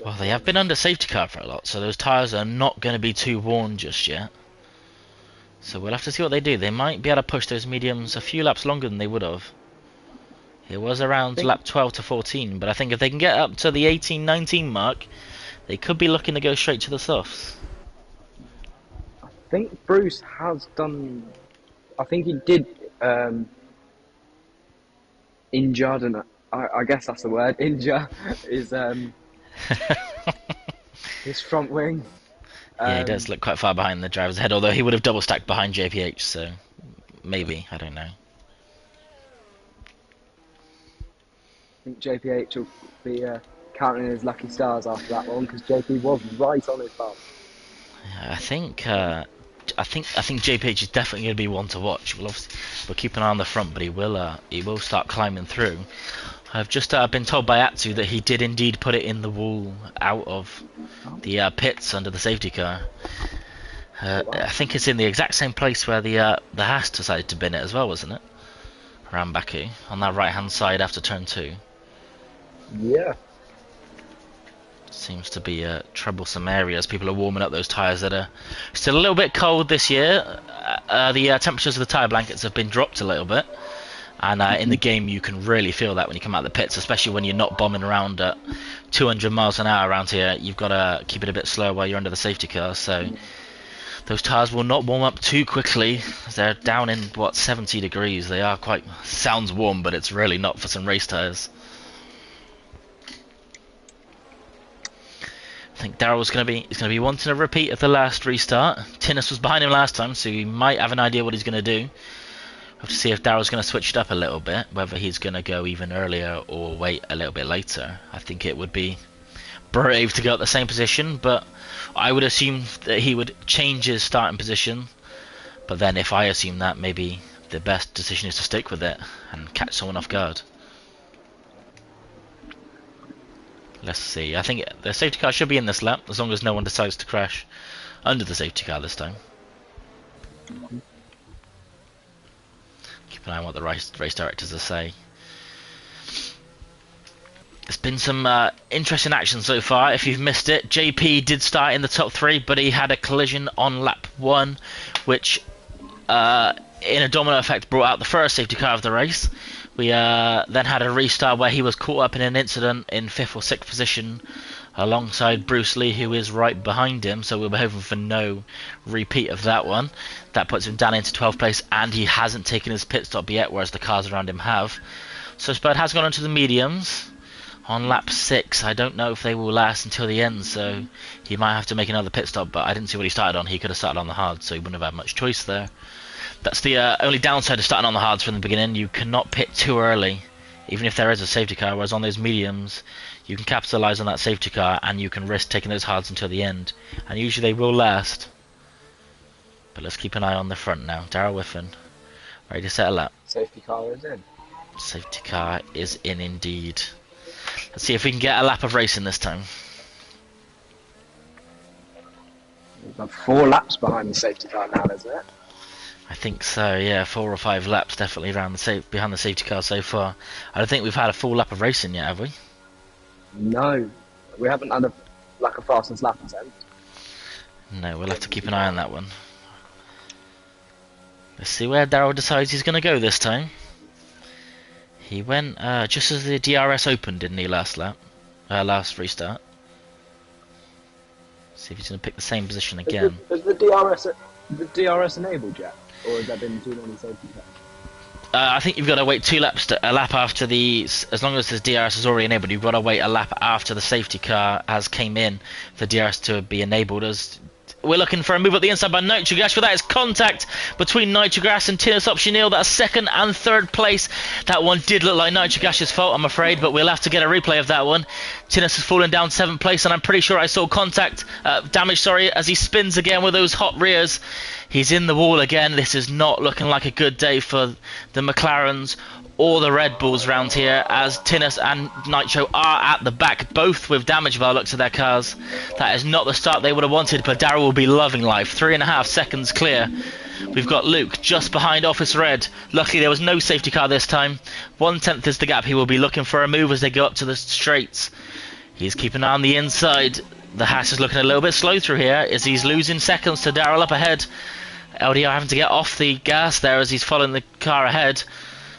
Well, they have been under safety car for a lot, so those tyres are not going to be too worn just yet. So we'll have to see what they do. They might be able to push those mediums a few laps longer than they would have. It was around lap 12 to 14, but I think if they can get up to the 18-19 mark, they could be looking to go straight to the softs. I think Bruce has done. I think he did injured, and I guess that's the word. Injure is his front wing. Yeah, he does look quite far behind the driver's head, although he would have double stacked behind JPH, so maybe, I don't know. I think JPH will be counting his lucky stars after that one because JP was right on his bum. I think JPH is definitely going to be one to watch. We'll keep an eye on the front, but he will start climbing through. I've just been told by Atsu that he did indeed put it in the wall out of the pits under the safety car. I think it's in the exact same place where the Haas decided to bin it as well, wasn't it? Around Baku, on that right hand side after turn 2. Yeah. Seems to be a troublesome area as people are warming up those tyres that are still a little bit cold this year. The temperatures of the tyre blankets have been dropped a little bit. And in the game you can really feel that when you come out of the pits, especially when you're not bombing around at 200 miles an hour around here. You've got to keep it a bit slow while you're under the safety car, so those tyres will not warm up too quickly. They're down in, 70 degrees. They are quite, sounds warm, but it's really not for some race tyres. I think Darryl's going to be wanting a repeat of the last restart. Tinus was behind him last time, so he might have an idea what he's going to do. Have to see if Darryl's going to switch it up a little bit, whether he's going to go even earlier or wait a little bit later. I think it would be brave to go at the same position, but I would assume that he would change his starting position. But then if I assume that, maybe the best decision is to stick with it and catch someone off guard. Let's see. I think the safety car should be in this lap, as long as no one decides to crash under the safety car this time. Keep an eye on what the race directors will say. There's been some interesting action so far. If you've missed it, JP did start in the top 3, but he had a collision on lap 1, which in a domino effect brought out the first safety car of the race. We then had a restart where he was caught up in an incident in 5th or 6th position alongside Bruce Lee, who is right behind him, so we'll be hoping for no repeat of that one. That puts him down into 12th place, and he hasn't taken his pit stop yet, whereas the cars around him have. So Spud has gone into the mediums on lap 6. I don't know if they will last until the end, so he might have to make another pit stop, but I didn't see what he started on. He could have started on the hard, so he wouldn't have had much choice there. That's the only downside of starting on the hards from the beginning. You cannot pit too early, even if there is a safety car, whereas on those mediums you can capitalise on that safety car and you can risk taking those hards until the end, and usually they will last. But let's keep an eye on the front now. Darrell Whiffen, ready to set a lap. Safety car is in. Safety car is in indeed. Let's see if we can get a lap of racing this time. We've got 4 laps behind the safety car now, isn't it? I think so, yeah. 4 or 5 laps definitely around behind the safety car so far. I don't think we've had a full lap of racing yet, have we? No, we haven't had a fastest lap attempt. No, we'll have to keep an eye on that one. Let's see where Darrell decides he's going to go this time. He went just as the DRS opened, didn't he, last lap? Last restart. See if he's going to pick the same position again. Is the DRS enabled yet? Or has there been too many safety cars? I think you've got to wait a lap after as long as the DRS is already enabled, you've got to wait a lap after the safety car has came in for the DRS to be enabled. As we're looking for a move at the inside by Nitrogas, but that is contact between Nitrogas and Tinus Optionil. That's 2nd and 3rd place. That one did look like Nitrogas's fault, I'm afraid, but we'll have to get a replay of that one. Tinus has fallen down 7th place, and I'm pretty sure I saw damage, as he spins again with those hot rears. He's in the wall again. This is not looking like a good day for the McLarens or the Red Bulls round here, as Tinus and Nitro are at the back, both with damage by the looks of their cars. That is not the start they would have wanted, but Darrell will be loving life. 3.5 seconds clear. We've got Luke just behind Office Red. Luckily there was no safety car this time. 1/10 is the gap. He will be looking for a move as they go up to the straights. He's keeping an eye on the inside. The Haas is looking a little bit slow through here as he's losing seconds to Darrell up ahead. LDR having to get off the gas there as he's following the car ahead.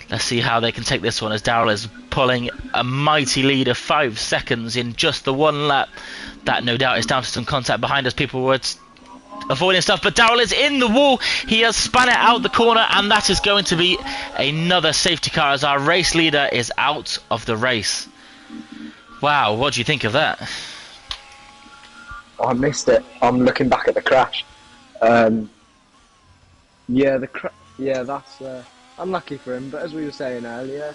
Let's see how they can take this one, as Darrell is pulling a mighty lead of 5 seconds in just the one lap. That no doubt is down to some contact behind us. People were avoiding stuff, but Darrell is in the wall. He has spun it out the corner, and that is going to be another safety car as our race leader is out of the race. Wow, what do you think of that? I missed it. I'm looking back at the crash. Yeah, that's unlucky for him. But as we were saying earlier,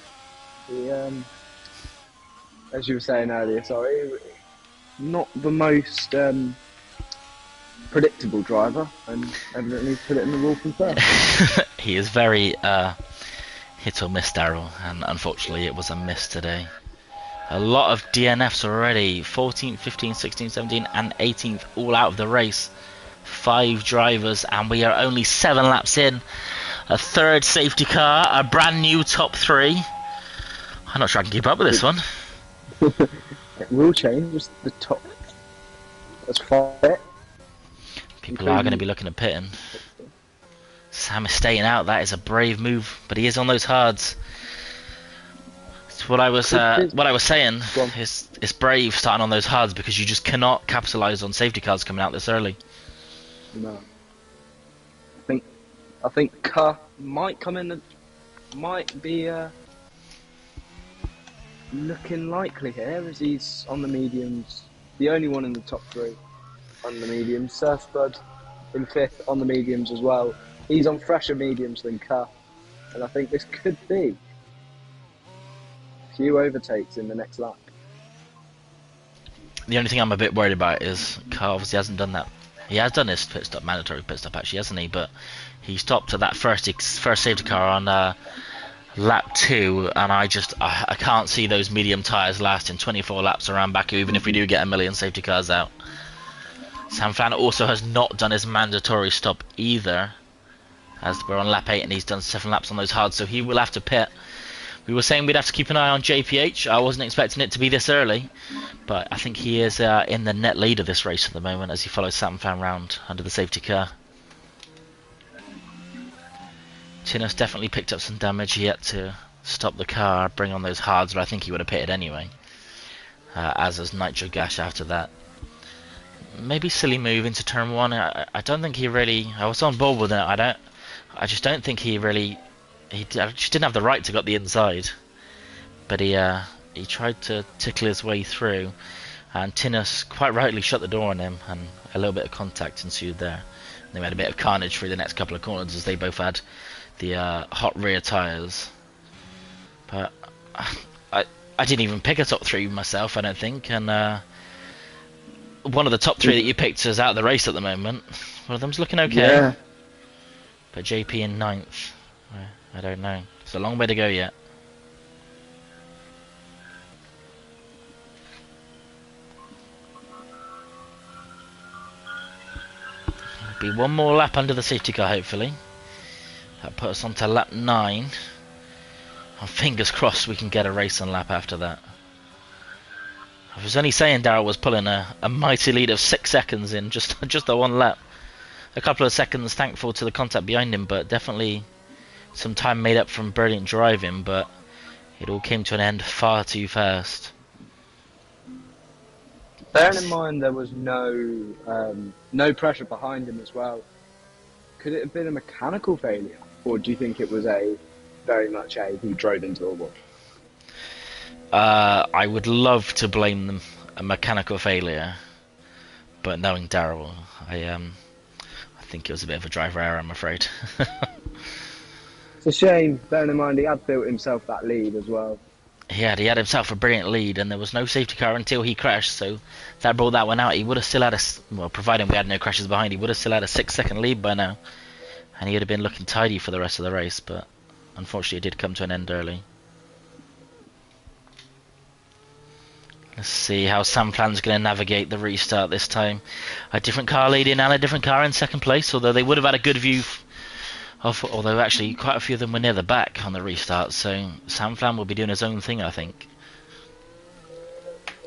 not the most predictable driver, and evidently put it in the wall from first. He is very hit or miss, Darrell, and unfortunately it was a miss today. A lot of DNFs already. 14th, 15th, 16th, 17th and 18th all out of the race. 5 drivers, and we are only 7 laps in. A 3rd safety car, a brand new top 3. I'm not sure I can keep up with this one. It will change. It's the top. That's 5. People are going to be looking at pitting. Sam is staying out. That is a brave move, but he is on those hards. It's what I was saying. It's brave starting on those hards because you just cannot capitalise on safety cars coming out this early. No. I think Kerr might come in and might be looking likely here as he's on the mediums. The only one in the top 3 on the mediums. Surfbud in 5th on the mediums as well. He's on fresher mediums than Kerr, and I think this could be a few overtakes in the next lap. The only thing I'm a bit worried about is car obviously hasn't done that. He has done his pit stop, mandatory pit stop actually, hasn't he? But he stopped at that first safety car on lap 2, and I can't see those medium tyres lasting 24 laps around Baku, even if we do get a million safety cars out. Sam Flan also has not done his mandatory stop either, as we're on lap 8 and he's done 7 laps on those hards, so he will have to pit. We were saying we'd have to keep an eye on JPH. I wasn't expecting it to be this early, but I think he is in the net lead of this race at the moment as he follows Sam Fan round under the safety car. Tinus definitely picked up some damage. He had to stop the car, bring on those hards, but I think he would have pitted anyway. As is Nitro Gash after that. Maybe silly move into turn 1. I don't think he really... I was on board with it. I just don't think he really... He just didn't have the right to go up the inside, but he tried to tickle his way through, and Tinus quite rightly shut the door on him, and a little bit of contact ensued there. They had a bit of carnage through the next couple of corners as they both had the hot rear tyres. But I didn't even pick a top 3 myself, I don't think, and one of the top 3 that you picked is out of the race at the moment. One of them's looking okay, yeah. But JP in 9th. I don't know. It's a long way to go yet. Be one more lap under the safety car, hopefully. That puts us on to lap 9. And fingers crossed we can get a race on lap after that. I was only saying Darryl was pulling a mighty lead of 6 seconds in just the one lap. A couple of seconds thankful to the contact behind him, but definitely some time made up from brilliant driving, but it all came to an end far too fast. Bearing in mind there was no pressure behind him as well, could it have been a mechanical failure, or do you think it was very much he drove into a wall? I would love to blame them a mechanical failure, but knowing Darryl, I think it was a bit of a driver error, I'm afraid. It's a shame, bearing in mind he had built himself that lead as well. He had himself a brilliant lead, and there was no safety car until he crashed, so that brought that one out. He would have still had well, providing we had no crashes behind, he would have still had a 6-second lead by now, and he would have been looking tidy for the rest of the race, but unfortunately it did come to an end early. Let's see how Sam Plan's going to navigate the restart this time. A different car leading and a different car in second place, although they would have had a good view although actually quite a few of them were near the back on the restart, so Sam Flan will be doing his own thing, I think.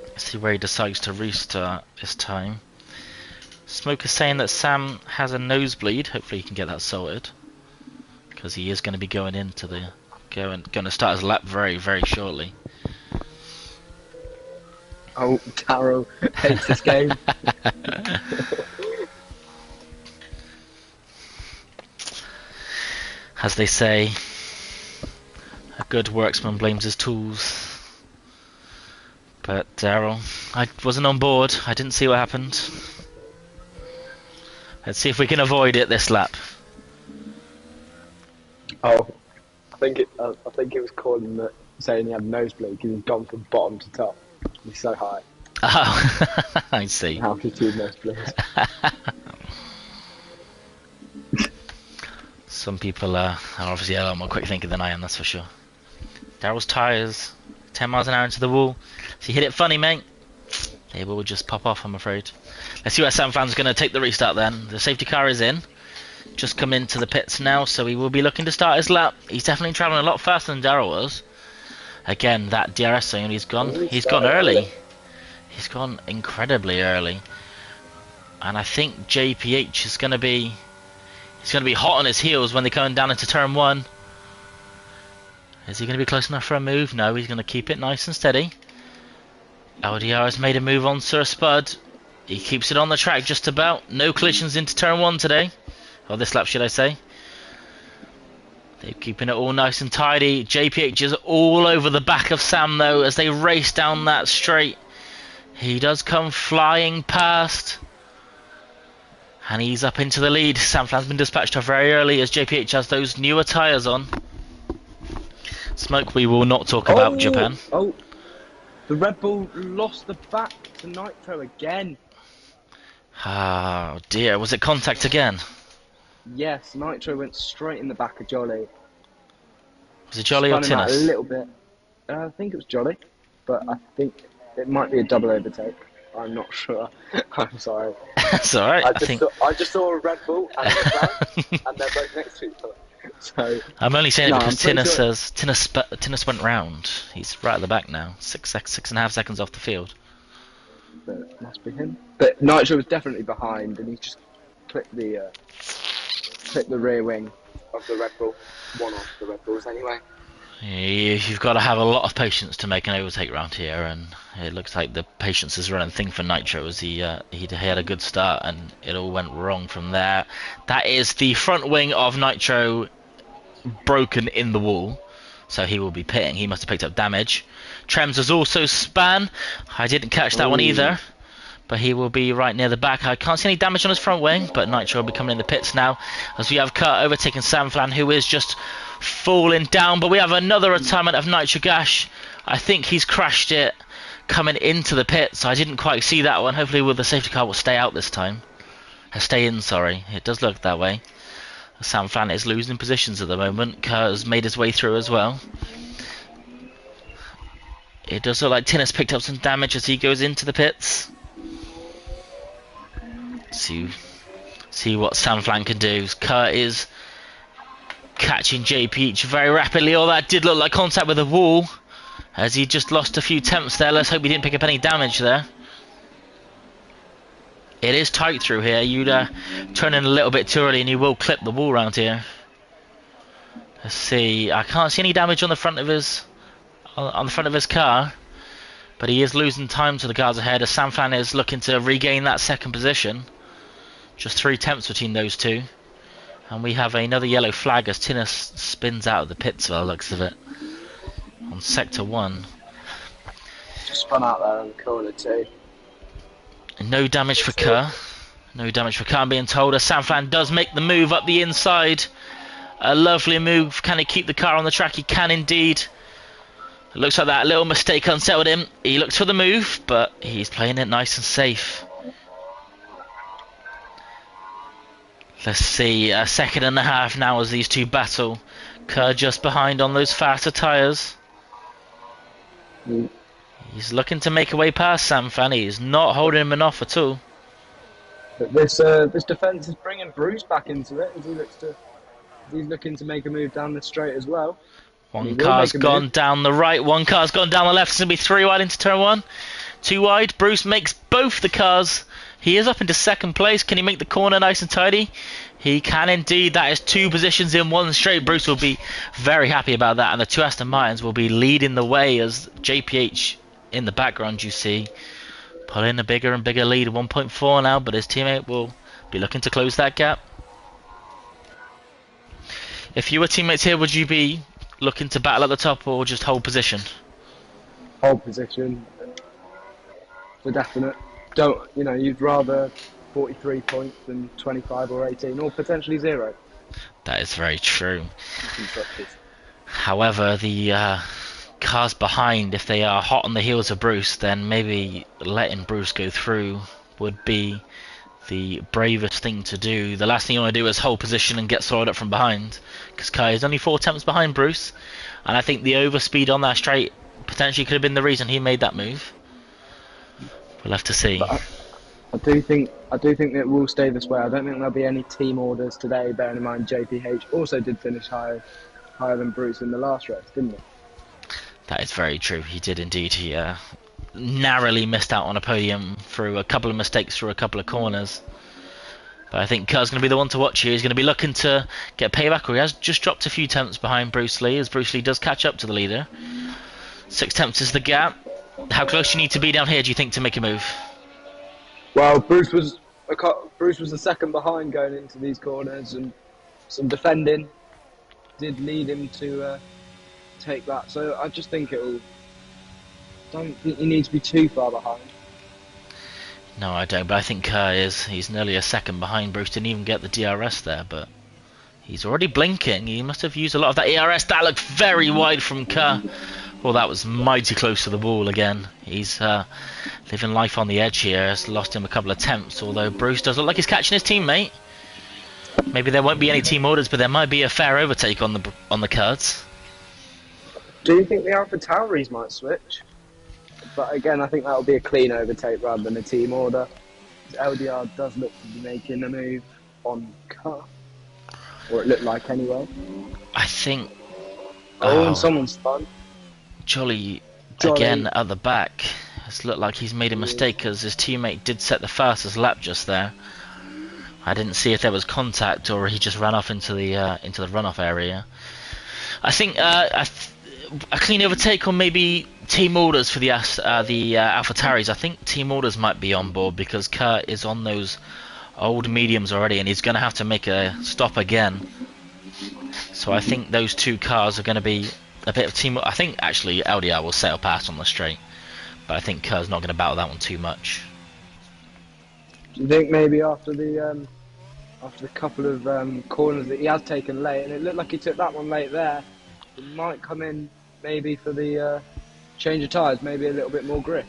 Let's see where he decides to restart this time. Smoke is saying that Sam has a nosebleed. Hopefully he can get that sorted, because he is going to be going into the going to start his lap very, very shortly. Oh, Darryl hates this game. As they say, a good worksman blames his tools. But Darryl, I wasn't on board. I didn't see what happened. Let's see if we can avoid it this lap. Oh, I think it was calling that, saying he had nosebleed because he's gone from bottom to top. He's so high. Oh, I see. Altitude nosebleed. Some people are obviously a lot more quick thinking than I am, that's for sure. Darryl's tyres, 10 miles an hour into the wall. So you hit it funny, mate. They will just pop off, I'm afraid. Let's see where Sam Fan's going to take the restart then. The safety car is in. Just come into the pits now, so he will be looking to start his lap. He's definitely travelling a lot faster than Darryl was. Again, that DRS zone, he's gone early. He's gone incredibly early. And I think JPH is going to be... He's going to be hot on his heels when they come down into turn 1. Is he going to be close enough for a move? No, he's going to keep it nice and steady. LDR has made a move on Sir Spud. He keeps it on the track just about. No collisions into turn 1 today. Or this lap, should I say. They're keeping it all nice and tidy. JPH is all over the back of Sam, though, as they race down that straight. He does come flying past. And he's up into the lead. Sam Flan's been dispatched off very early as JPH has those newer tyres on. Smoke, we will not talk about Japan. Oh, the Red Bull lost the back to Nitro again. Oh dear, was it contact again? Yes, Nitro went straight in the back of Jolly. Was it Jolly or Spun him out a Tinnis? little bit. I think it was Jolly, but I think it might be a double overtake. I'm not sure. I'm sorry. That's alright, I just saw a Red Bull and a McLaren, and they're both next to each other. So I'm only saying it no, because I'm pretty Tinnis sure- says Tinnis went round. He's right at the back now, 6.5 seconds off the field. But it must be him. But Nitro was definitely behind, and he just clipped the rear wing of the Red Bull. One of the Red Bulls, anyway. You've got to have a lot of patience to make an overtake round here, and it looks like the patience is running thin for Nitro as he had a good start and it all went wrong from there. That is the front wing of Nitro broken in the wall, so he will be pitting. He must have picked up damage. Trems has also span. I didn't catch that one either, but he will be right near the back. I can't see any damage on his front wing, but Nitro will be coming in the pits now as we have Kurt overtaking Samflan, who is just falling down. But we have another retirement of Nitro Gash. I think he's crashed it coming into the pits. I didn't quite see that one. Hopefully the safety car will stay out this time. Stay in, sorry. It does look that way. Samflan is losing positions at the moment. Kurt has made his way through as well. It does look like Tinnis picked up some damage as he goes into the pits. See what Samflan can do. Kurt is catching JPH very rapidly. All that did look like contact with the wall as he just lost a few temps there. Let's hope he didn't pick up any damage there. It is tight through here. You'd turn in a little bit too early and you will clip the wall round here. Let's see. I can't see any damage on the front of his car, but he is losing time to the cars ahead as Samflan is looking to regain that second position. Just 3 temps between those two. And we have another yellow flag as Tinnis spins out of the pits by the looks of it. On sector 1. Just spun out there on the corner too. No damage for Kerr. No damage for Kerr, I'm being told. As Samflan does make the move up the inside. A lovely move. Can he keep the car on the track? He can indeed. It looks like that little mistake unsettled him. He looks for the move, but he's playing it nice and safe. Let's see, a second and a half now as these two battle. Kerr just behind on those faster tyres. He's looking to make a way past Samflan. He's not holding him off at all. But this defence is bringing Bruce back into it as he's looking to make a move down the straight as well. One car's gone down the right, one car's gone down the left. It's going to be 3 wide into turn 1. 2 wide. Bruce makes both the cars. He is up into second place. Can he make the corner nice and tidy? He can indeed. That is 2 positions in 1 straight. Bruce will be very happy about that. And the 2 Aston Martins will be leading the way as JPH in the background, you see, pulling a bigger and bigger lead. 1.4 now, but his teammate will be looking to close that gap. If you were teammates here, would you be looking to battle at the top or just hold position? Hold position. For definite. You'd rather 43 points than 25 or 18, or potentially 0. That is very true. However, the cars behind, if they are hot on the heels of Bruce, then maybe letting Bruce go through would be the bravest thing to do. The last thing you want to do is hold position and get swallowed up from behind, because Kai is only 4 attempts behind Bruce, and I think the overspeed on that straight potentially could have been the reason he made that move. We'll have to see. But I do think it will stay this way. I don't think there'll be any team orders today, bearing in mind JPH also did finish higher than Bruce in the last race, didn't he? That is very true. He did indeed. He narrowly missed out on a podium through a couple of mistakes through a couple of corners. But I think Kerr's going to be the one to watch here. He's going to be looking to get payback, or he has just dropped a few temps behind Bruce Lee, as Bruce Lee does catch up to the leader. 6 temps is the gap. How close do you need to be down here, do you think, to make a move? Well, Bruce was the second behind going into these corners, and some defending did lead him to take that. So I just think don't think he needs to be too far behind. No, I don't, but I think Kerr is. He's nearly a second behind. Bruce didn't even get the DRS there, but he's already blinking. He must have used a lot of that ERS. That looked very wide from Kerr. Well, that was mighty close to the wall again. He's living life on the edge here. Has lost him a couple of attempts, although Bruce does look like he's catching his teammate. Maybe there won't be any team orders, but there might be a fair overtake on the cards. Do you think the AlphaTauris might switch? But again, I think that'll be a clean overtake rather than a team order. LDR does look to be making a move on car, or it looked like anyway. I think. Oh, and someone's spun. Jolly again at the back. It's looked like he's made a mistake because his teammate did set the fastest lap just there. I didn't see if there was contact or he just ran off into the runoff area. I think a clean overtake or maybe team orders for the AlphaTauris. I think team orders might be on board because Kurt is on those old mediums already and he's going to have to make a stop again. So I think those two cars are going to be a bit of team. I think actually LDR will settle past on the straight, but I think Kurt's not going to battle that one too much. Do you think maybe after the couple of corners that he has taken late, and it looked like he took that one late there, he might come in maybe for the change of tyres, maybe a little bit more grip?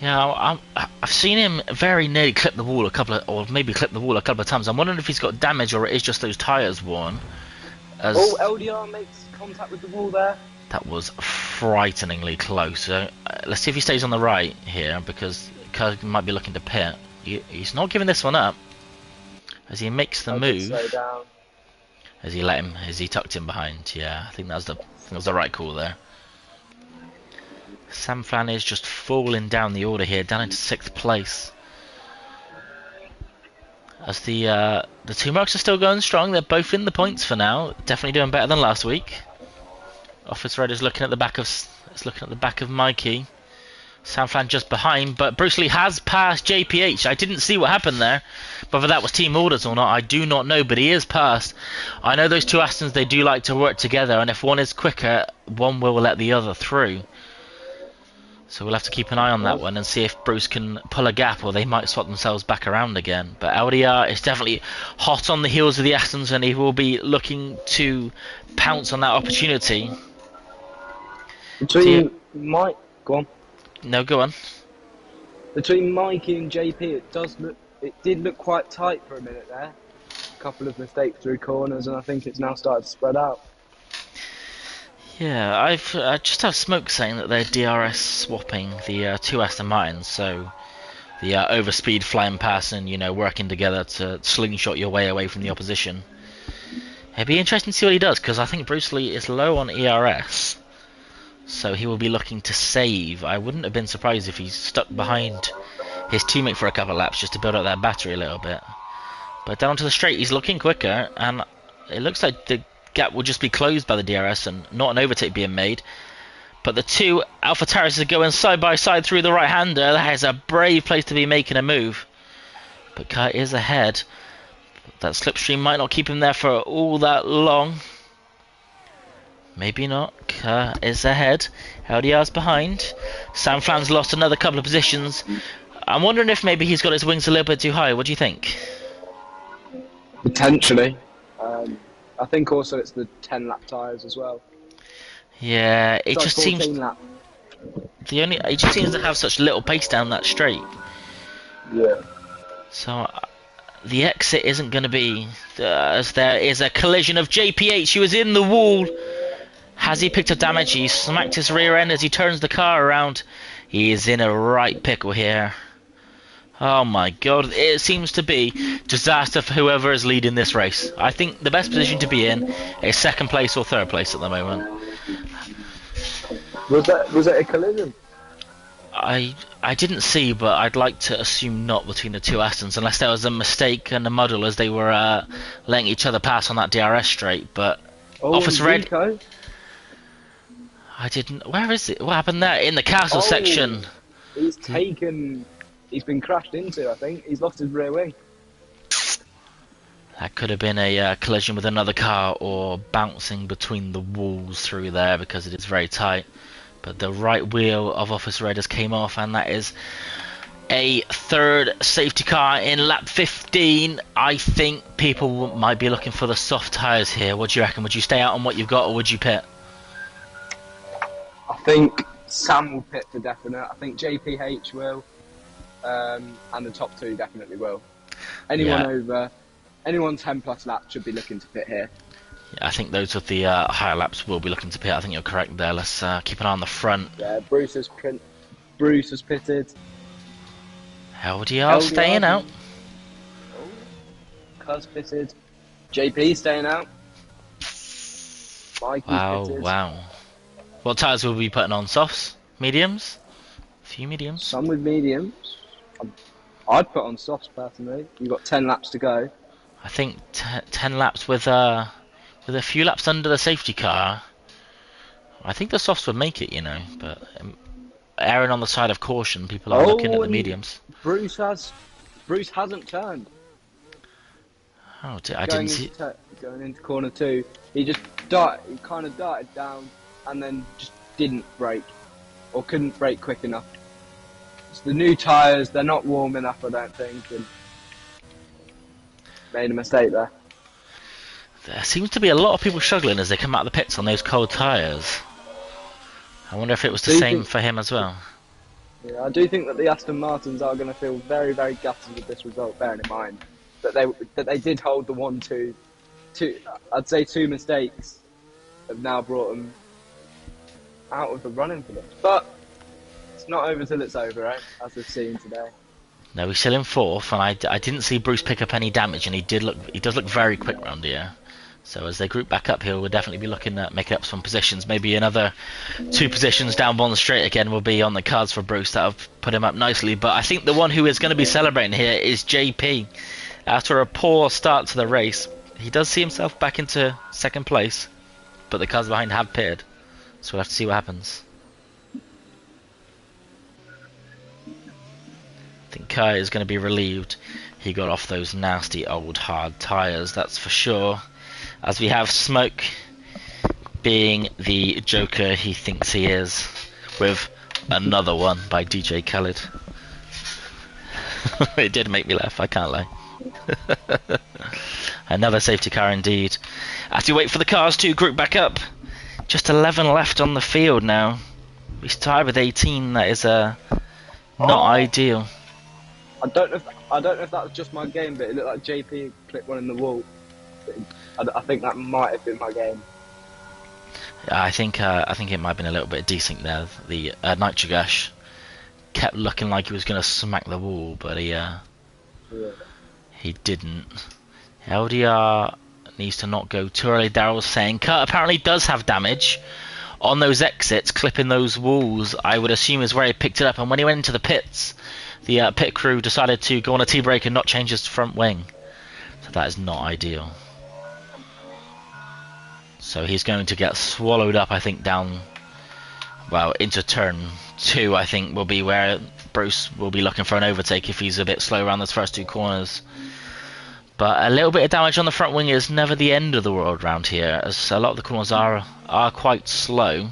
Yeah, I've seen him very nearly clip the wall a couple of times. I'm wondering if he's got damage or it is just those tyres worn. Oh, LDR makes contact with the wall there. That was frighteningly close. So, let's see if he stays on the right here because Kurt might be looking to pit. He's not giving this one up as he makes the move. Slow down. As he tucked him behind. Yeah, I think that was the right call there. Sam Flan is just falling down the order here, down into 6th place. As the two marks are still going strong, they're both in the points for now. Definitely doing better than last week. Office Red is looking at the back of Mikey. Sam Flan just behind, but Bruce Lee has passed JPH. I didn't see what happened there. Whether that was team orders or not, I do not know, but he is passed. I know those two Astons, they do like to work together, and if one is quicker, one will let the other through. So we'll have to keep an eye on that one and see if Bruce can pull a gap or they might swap themselves back around again. But LDR is definitely hot on the heels of the Astons and he will be looking to pounce on that opportunity. Between Mike, go on. No, go on. Between Mikey and JP, it did look quite tight for a minute there. A couple of mistakes through corners and I think it's now started to spread out. Yeah, I just have Smoke saying that they're DRS swapping the two Aston Martins, so the overspeed flying past and, you know, working together to slingshot your way away from the opposition. It'd be interesting to see what he does, because I think Bruce Lee is low on ERS, so he will be looking to save. I wouldn't have been surprised if he's stuck behind his teammate for a couple of laps just to build up that battery a little bit. But down to the straight, he's looking quicker, and it looks like the gap will just be closed by the DRS and not an overtake being made. But the two AlphaTauris are going side by side through the right-hander. That is a brave place to be making a move. But Kurt is ahead. That slipstream might not keep him there for all that long. Maybe not. Kurt is ahead. LDR's behind. Sam Flan's lost another couple of positions. I'm wondering if maybe he's got his wings a little bit too high. What do you think? Potentially. I think also it's the 10-lap tyres as well. Yeah, it just seems lap. it just seems to have such little pace down that straight. Yeah. So the exit isn't going to be as there is a collision of JPH who is in the wall. Has he picked up damage? He smacked his rear end as he turns the car around. He is in a right pickle here. Oh my god, it seems to be disaster for whoever is leading this race. I think the best position to be in is 2nd place or 3rd place at the moment. Was it a collision? I didn't see, but I'd like to assume not between the two Astons, unless there was a mistake and a muddle as they were letting each other pass on that DRS straight. But Officer Red, I didn't. Where is it? What happened there? In the castle section. He's been crashed into, I think. He's lost his rear wing. That could have been a collision with another car or bouncing between the walls through there because it is very tight. But the right wheel of Officer Red has came off, and that is a 3rd safety car in lap 15. I think people might be looking for the soft tyres here. What do you reckon? Would you stay out on what you've got or would you pit? I think Sam will pit for definite. I think JPH will, and the top two definitely will. Anyone 10 plus laps should be looking to pit here. Yeah, I think those with the higher laps will be looking to pit. I think you're correct there. Let's keep an eye on the front. Yeah, Bruce has pitted. LDR staying out. Cuz pitted. JP staying out. Mikey's pitted. Wow. What tyres will we be putting on? Softs? Mediums? A few mediums? Some with mediums. I'd put on softs personally. You've got 10 laps to go. I think 10 laps with a few laps under the safety car. I think the softs would make it, you know, but erring on the side of caution, people are looking at the mediums. Bruce hasn't turned. Oh, I didn't see. Going into corner 2, he kind of darted down and then just didn't brake, or couldn't brake quick enough. It's the new tyres, they're not warm enough, I don't think, and made a mistake there. There seems to be a lot of people struggling as they come out of the pits on those cold tyres. I wonder if it was the same for him as well. Yeah, I do think that the Aston Martins are going to feel very, very gutted with this result, bearing in mind that they did hold the 1-2. I'd say 2 mistakes have now brought them out of the running for this. But it's not over till it's over, right? As we've seen today. No, he's still in 4th, and I didn't see Bruce pick up any damage, and he does look very quick round here. So as they group back up, he'll definitely be looking at making up some positions. Maybe another 2 positions down one straight again will be on the cards for Bruce. That'll put him up nicely. But I think the one who is going to be celebrating here is JP. After a poor start to the race, he does see himself back into 2nd place, but the cars behind have pitted. So we'll have to see what happens. I think Kai is going to be relieved. He got off those nasty old hard tyres, that's for sure. As we have Smoke being the Joker he thinks he is, with another one by DJ Khaled. It did make me laugh, I can't lie. Another safety car indeed. As we wait for the cars to group back up, just 11 left on the field now. We started with 18, that is not ideal. I don't know if that was just my game, but it looked like JP clipped one in the wall. I think that might have been my game. Yeah, I think it might have been a little bit decent there. The Nitrogash kept looking like he was going to smack the wall, but he didn't. LDR needs to not go too early. Daryl's saying Kurt apparently does have damage on those exits, clipping those walls. I would assume is where he picked it up, and when he went into the pits, the pit crew decided to go on a T-brake and not change his front wing. So that is not ideal. So he's going to get swallowed up, I think, down, well, into turn 2, I think, will be where Bruce will be looking for an overtake if he's a bit slow around those first 2 corners. But a little bit of damage on the front wing is never the end of the world round here, as a lot of the corners are quite slow.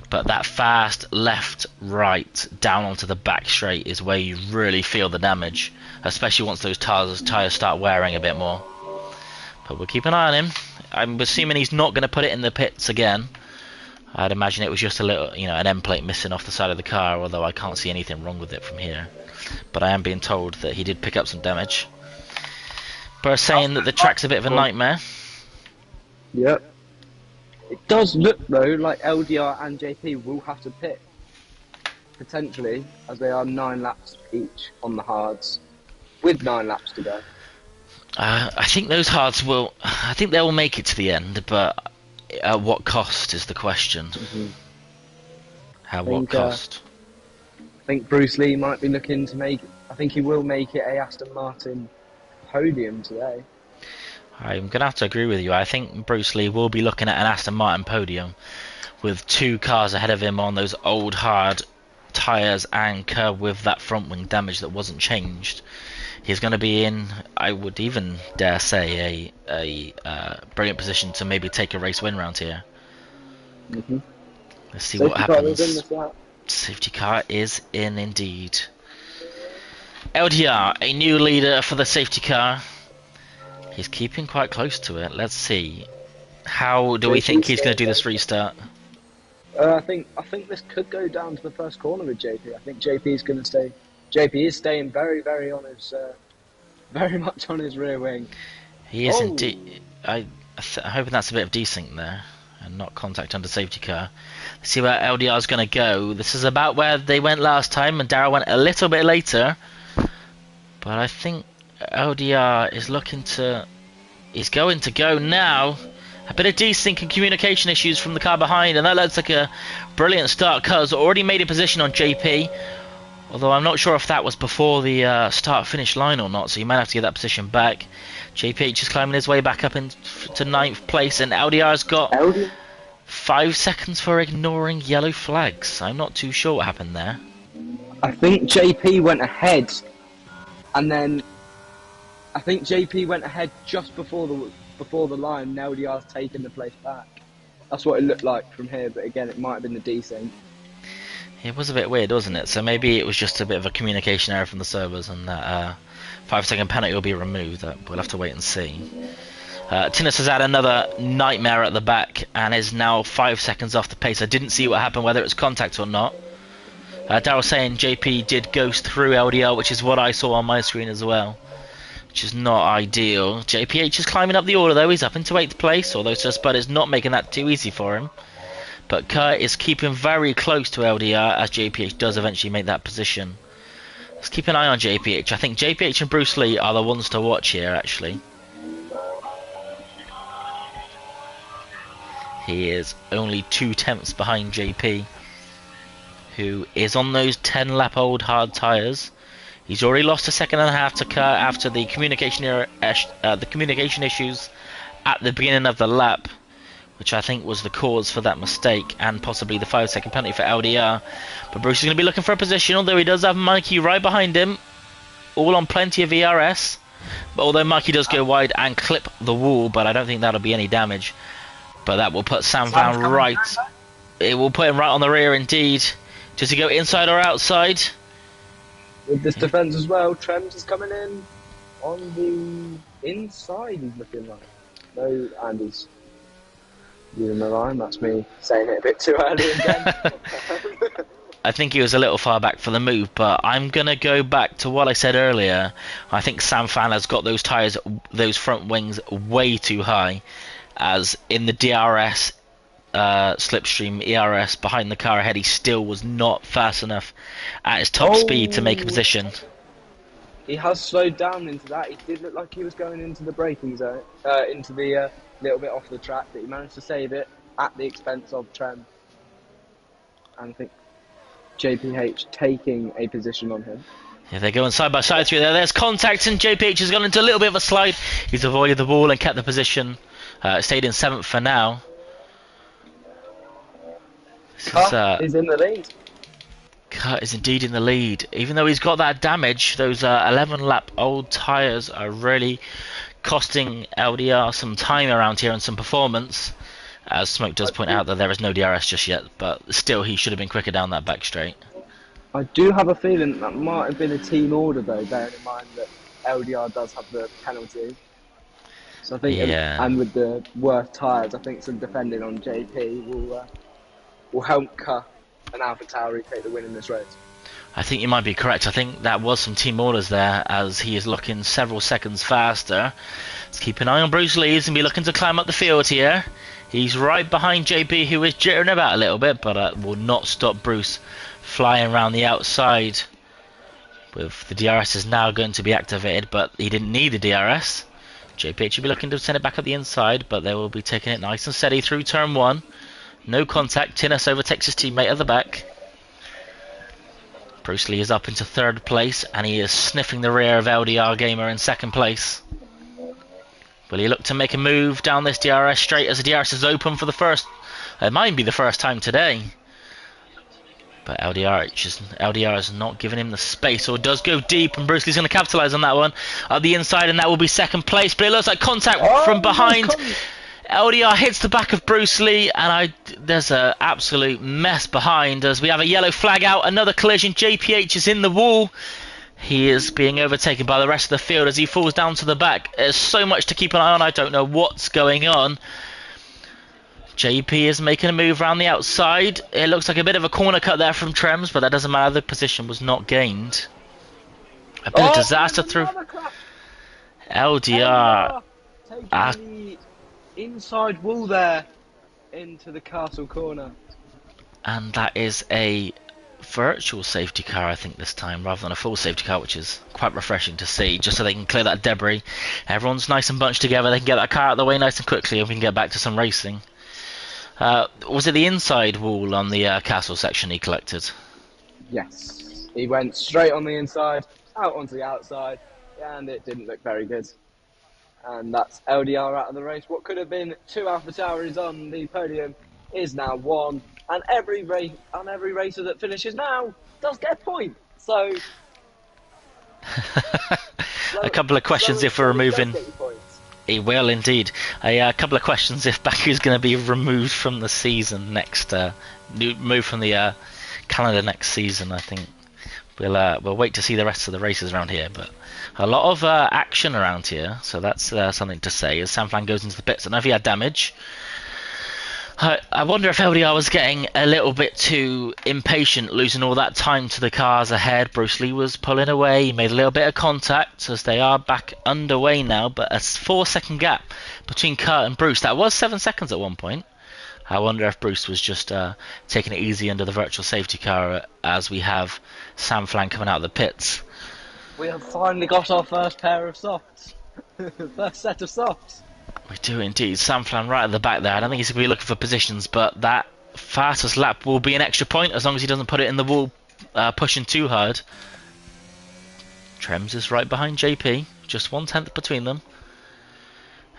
But that fast left, right, down onto the back straight is where you really feel the damage, especially once those tyres start wearing a bit more. But we'll keep an eye on him. I'm assuming he's not going to put it in the pits again. I'd imagine it was just a little, an end plate missing off the side of the car, although I can't see anything wrong with it from here. But I am being told that he did pick up some damage. But saying that the track's a bit of a nightmare. Yep. It does look, though, like LDR and JP will have to pit. Potentially, as they are 9 laps each on the hards, with 9 laps to go. I think those hards will... I think they will make it to the end, but at what cost is the question. What cost? I think Bruce Lee might be looking to make... I think he will make it a Aston Martin podium today. I'm going to have to agree with you. I think Bruce Lee will be looking at an Aston Martin podium with 2 cars ahead of him on those old hard tyres and curb with that front wing damage that wasn't changed. He's going to be in, I would even dare say, a brilliant position to maybe take a race win round here. Let's see what happens. Safety car is in indeed. LDR, a new leader for the safety car. He's keeping quite close to it. Let's see. How do we think he's going to do this restart? I think this could go down to the first corner with JP. I think JP is going to stay. JP is staying very on his, very much on his rear wing. He is indeed. I'm hoping that's a bit of desync there, and not contact under safety car. Let's see where LDR is going to go. This is about where they went last time, and Darryl went a little bit later. But I think LDR is looking to. He's going to go now. A bit of desync and communication issues from the car behind, and that looks like a brilliant start. Cuz already made a position on JP, although I'm not sure if that was before the start-finish line or not, so you might have to get that position back. JPH is climbing his way back up into 9th place, and LDR's got 5 seconds for ignoring yellow flags. I'm not too sure what happened there. I think JP went ahead, and then I think JP went ahead just before the line, and LDR's taken the place back. That's what it looked like from here, but again, it might have been the desync. It was a bit weird, wasn't it? So maybe it was just a bit of a communication error from the servers, and that 5-second penalty will be removed. We'll have to wait and see. Tinnis has had another nightmare at the back and is now 5 seconds off the pace. I didn't see what happened, whether it was contact or not. Darryl saying JP did ghost through LDR, which is what I saw on my screen as well, which is not ideal. JPH is climbing up the order though. He's up into 8th place, although Sir Spud is not making that too easy for him. But Kurt is keeping very close to LDR as JPH does eventually make that position. Let's keep an eye on JPH. I think JPH and Bruce Lee are the ones to watch here, actually. He is only 2 tenths behind JP, who is on those 10-lap-old hard tyres. He's already lost a second and a half to Kurt after the communication issues at the beginning of the lap, which I think was the cause for that mistake, and possibly the 5-second penalty for LDR. But Bruce is going to be looking for a position, although he does have Mikey right behind him, all on plenty of ERS. But although Mikey does go wide and clip the wall, but I don't think that'll be any damage. But that will put Sam Van right. It will put him right on the rear indeed. Does he go inside or outside? With this defence as well, Trems is coming in on the inside, he's looking like. No, Andy's using the line. That's me saying it a bit too early again. I think he was a little far back for the move, but I'm going to go back to what I said earlier. I think Sam Fan has got those tyres, those front wings way too high, as in the DRS slipstream ERS behind the car ahead, he still was not fast enough at his top speed to make a position. He has slowed down into that. He did look like he was going into the braking zone, into the little bit off the track, but he managed to save it at the expense of Trem. And I think JPH taking a position on him. Yeah, they're going side by side through there. There's contact, and JPH has gone into a little bit of a slide. He's avoided the wall and kept the position. Stayed in 7th for now. Cut is in the lead. Cut is indeed in the lead. Even though he's got that damage, those 11-lap old tyres are really costing LDR some time around here and some performance. As Smoke does point out that there is no DRS just yet, but still he should have been quicker down that back straight. I do have a feeling that might have been a team order though, bearing in mind that LDR does have the penalty. So I think, and with the worst tyres, I think some defending on JP will help Ka and AlphaTauri take the win in this race. I think you might be correct. I think that was some team orders there, as he is looking several seconds faster. Let's keep an eye on Bruce Lee. He's going to be looking to climb up the field here. He's right behind JP, who is jittering about a little bit, but will not stop Bruce flying around the outside. With the DRS is now going to be activated, but he didn't need the DRS. JP should be looking to send it back up the inside, but they will be taking it nice and steady through turn 1. No contact. Tinnis overtakes his teammate at the back. Bruce Lee is up into 3rd place, and he is sniffing the rear of LDR Gamer in 2nd place. Will he look to make a move down this DRS straight as the DRS is open for the first... It might be the first time today. But LDR is not giving him the space, or does go deep, and Bruce Lee's going to capitalise on that one. At the inside, and that will be 2nd place, but it looks like contact from behind. LDR hits the back of Bruce Lee, and there's an absolute mess behind as we have a yellow flag out. Another collision. JPH is in the wall. He is being overtaken by the rest of the field as he falls down to the back. There's so much to keep an eye on. I don't know what's going on. JP is making a move around the outside. It looks like a bit of a corner cut there from Trems, but that doesn't matter. The position was not gained. A bit of disaster through LDR. Taking the inside wall there into the castle corner. And that is a virtual safety car, I think, this time, rather than a full safety car, which is quite refreshing to see, just so they can clear that debris. Everyone's nice and bunched together. They can get that car out of the way nice and quickly, and we can get back to some racing. Was it the inside wall on the castle section he collected? Yes. He went straight on the inside, out onto the outside, and it didn't look very good. And that's LDR out of the race. What could have been 2 Alpha Tauris on the podium is now 1. And every racer that finishes now does get a point. So... a couple of questions if we're removing... He will indeed. A couple of questions if Baku's going to be removed from the season next, moved from the calendar next season. I think we'll wait to see the rest of the races around here. But a lot of action around here, so that's something to say. As Sanflan goes into the pits, I don't know if he had damage. I wonder if LDR was getting a little bit too impatient, losing all that time to the cars ahead. Bruce Lee was pulling away. He made a little bit of contact as they are back underway now, but a 4-second gap between Kurt and Bruce. That was 7 seconds at one point. I wonder if Bruce was just taking it easy under the virtual safety car as we have Sam Flan coming out of the pits. We have finally got our first pair of softs. First set of softs. We do indeed. Samflan right at the back there. I don't think he's going to be looking for positions, but that fastest lap will be an extra point as long as he doesn't put it in the wall pushing too hard. Trems is right behind JP, just 1/10 between them.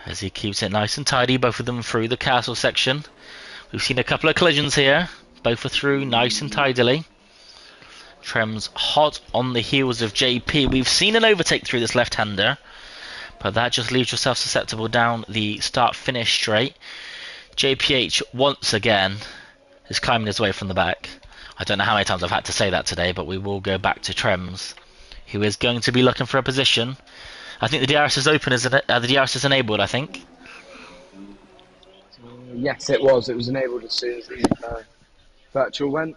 As he keeps it nice and tidy, both of them through the castle section. We've seen a couple of collisions here. Both are through nice and tidily. Trems hot on the heels of JP. We've seen an overtake through this left-hander, but that just leaves yourself susceptible down the start-finish straight. JPH once again is climbing his way from the back. I don't know how many times I've had to say that today, but we will go back to Trems, who is going to be looking for a position. I think the DRS is open, isn't it? The DRS is enabled, I think. Yes, it was. It was enabled as soon as the virtual went.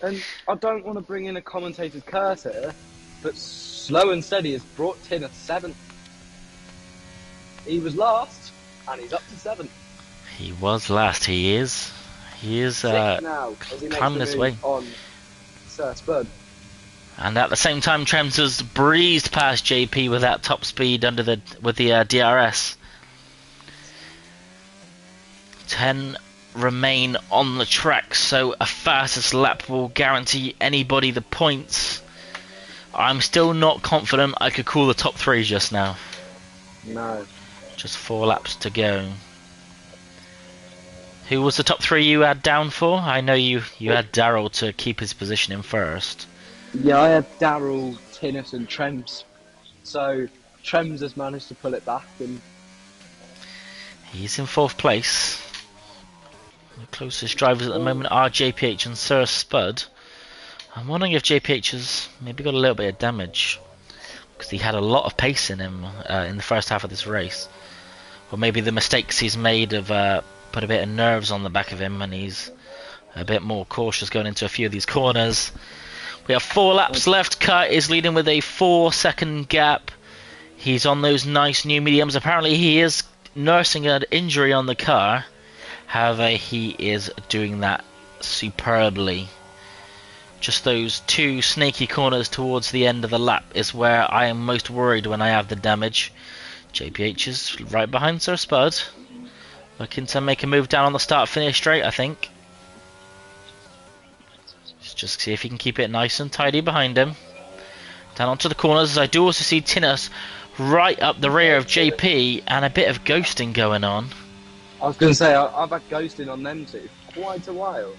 And I don't want to bring in a commentator's curse here, but Slow and Steady has brought Tin a 7th. He was last, and he's up to 7th. He was last. He is now, climbing his way on Sir Spud. And at the same time, Trems has breezed past JP with that top speed with the DRS. 10 remain on the track, so a fastest lap will guarantee anybody the points. I'm still not confident I could call the top 3 just now. No. Just 4 laps to go. Who was the top 3 you had down for? I know you had Daryl to keep his position in first. Yeah, I had Daryl, Tinnis and Trems. So Trems has managed to pull it back, and he's in 4th place. The closest drivers at the moment are JPH and Sir Spud. I'm wondering if JPH has maybe got a little bit of damage, because he had a lot of pace in him in the first half of this race. Or maybe the mistakes he's made have put a bit of nerves on the back of him, and he's a bit more cautious going into a few of these corners. We have 4 laps left. Kurt is leading with a 4-second gap. He's on those nice new mediums. Apparently he is nursing an injury on the car. However, he is doing that superbly. Just those 2 snaky corners towards the end of the lap is where I am most worried when I have the damage. JPH is right behind Sir Spud, looking to make a move down on the start-finish straight, I think. Just see if he can keep it nice and tidy behind him. Down onto the corners, as I do also see Tinnis right up the rear of JP, and a bit of ghosting going on. I was going to say, I've had ghosting on them two for quite a while.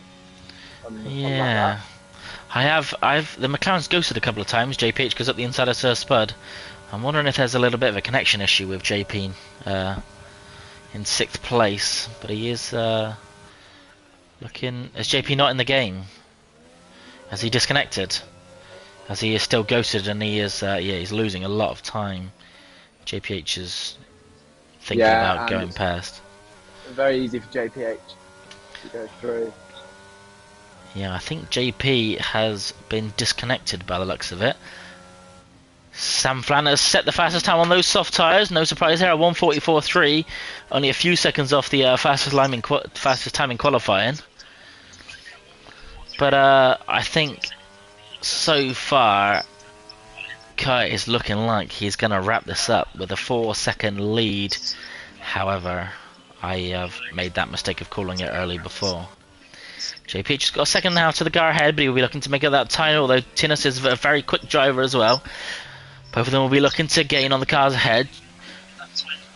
Yeah. The McLaren's ghosted a couple of times. JPH goes up the inside of Sir Spud. I'm wondering if there's a little bit of a connection issue with JP in 6th place, but he is looking. Is JP not in the game? Has he disconnected? As he is still ghosted, and he is he's losing a lot of time. JPH is thinking about going past. Very easy for JPH. to go through. Yeah, I think JP has been disconnected by the looks of it. Sam Flanner has set the fastest time on those soft tyres. No surprise there, 1:44.3, only a few seconds off the fastest time in qualifying. But I think so far, Kurt is looking like he's going to wrap this up with a 4-second lead. However, I have made that mistake of calling it early before. JP just got a second now to the car ahead, but he'll be looking to make it that time, although Tinnis is a very quick driver as well. Both of them will be looking to gain on the cars ahead.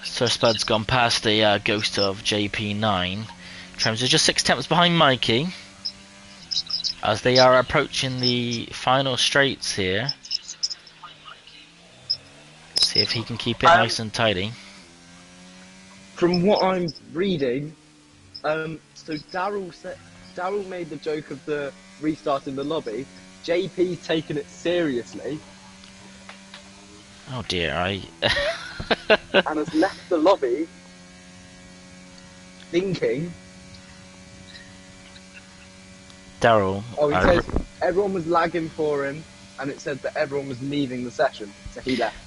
Sir Spud's gone past the ghost of JP9. Trems is just 6 tenths behind Mikey. As they are approaching the final straights here. See if he can keep it nice and tidy. From what I'm reading, so Daryl made the joke of the restarting the lobby. JP's taken it seriously. Oh dear, and has left the lobby thinking. Daryl. Oh, he says everyone was lagging for him, and it said that everyone was leaving the session, so he left.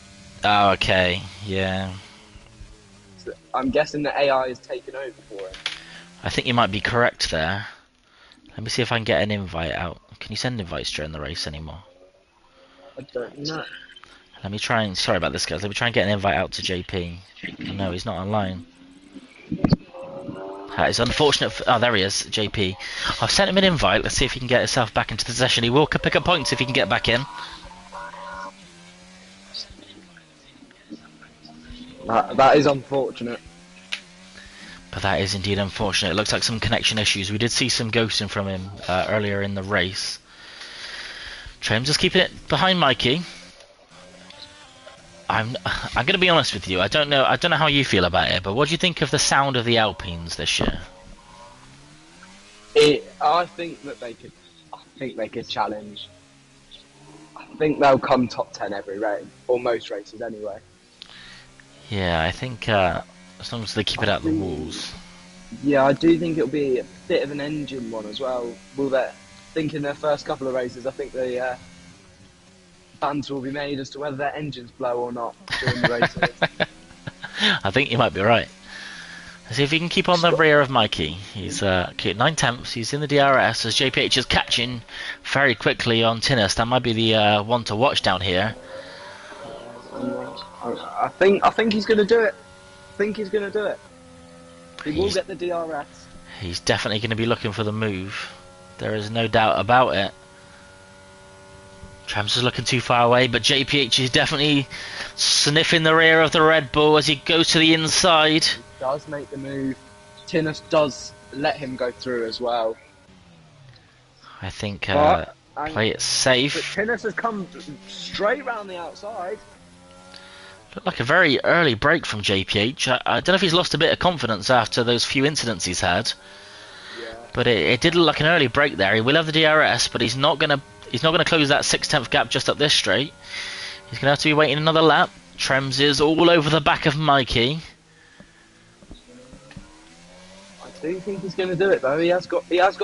Oh, okay, yeah. So I'm guessing the AI has taken over for him. I think you might be correct there. Let me see if I can get an invite out. Can you send invites during the race anymore? I don't know. Let me try and... Sorry about this, guys. Let me try and get an invite out to JP. No, he's not online. It's unfortunate... Oh, there he is, JP. I've sent him an invite. Let's see if he can get himself back into the session. He will pick up points if he can get back in. That is unfortunate. But that is indeed unfortunate. It looks like some connection issues. We did see some ghosting from him earlier in the race. Trems just keeping it behind Mikey. I'm going to be honest with you. I don't know how you feel about it, but what do you think of the sound of the Alpines this year? I think they could challenge. I think they'll come top 10 every race, or most races anyway. Yeah, I think as long as they keep it out the walls. Yeah, I do think it'll be a bit of an engine one as well. I think in their first couple of races, I think the bands will be made as to whether their engines blow or not during the races. I think you might be right. Let's see if he can keep on the rear of Mikey. He's 9 tenths. He's in the DRS as JPH is catching very quickly on Tinnis. That might be the one to watch down here. I think he's going to do it. He will get the DRS. He's definitely going to be looking for the move. There is no doubt about it. Trams is looking too far away, but JPH is definitely sniffing the rear of the Red Bull as he goes to the inside. He does make the move. Tinnis does let him go through as well. I think play it safe. But Tinnis has come straight round the outside. Looked like a very early break from JPH. I don't know if he's lost a bit of confidence after those few incidents he's had. Yeah. But it did look like an early break there. He will have the DRS, but he's not gonna close that 6/10 gap just up this straight. He's gonna have to be waiting another lap. Trems is all over the back of Mikey. I do think he's going to do it though. He has got the ERS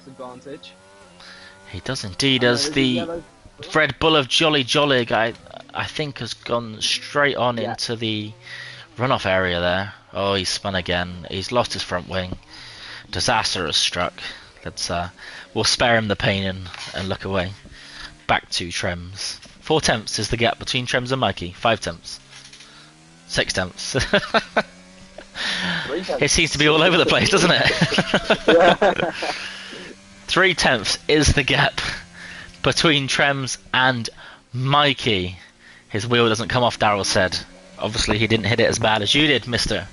advantage. He does indeed, as the Red Bull of Jolly Jolly, I think, has gone straight on into the runoff area there. Oh, he's spun again. He's lost his front wing. Disaster has struck. We'll spare him the pain and look away. Back to Trems. 4 tenths is the gap between Trems and Mikey. 5 tenths. 6 tenths. It seems to be all over the place, doesn't it? 3 tenths is the gap between Trems and Mikey. His wheel doesn't come off, Daryl said. Obviously he didn't hit it as bad as you did, mister.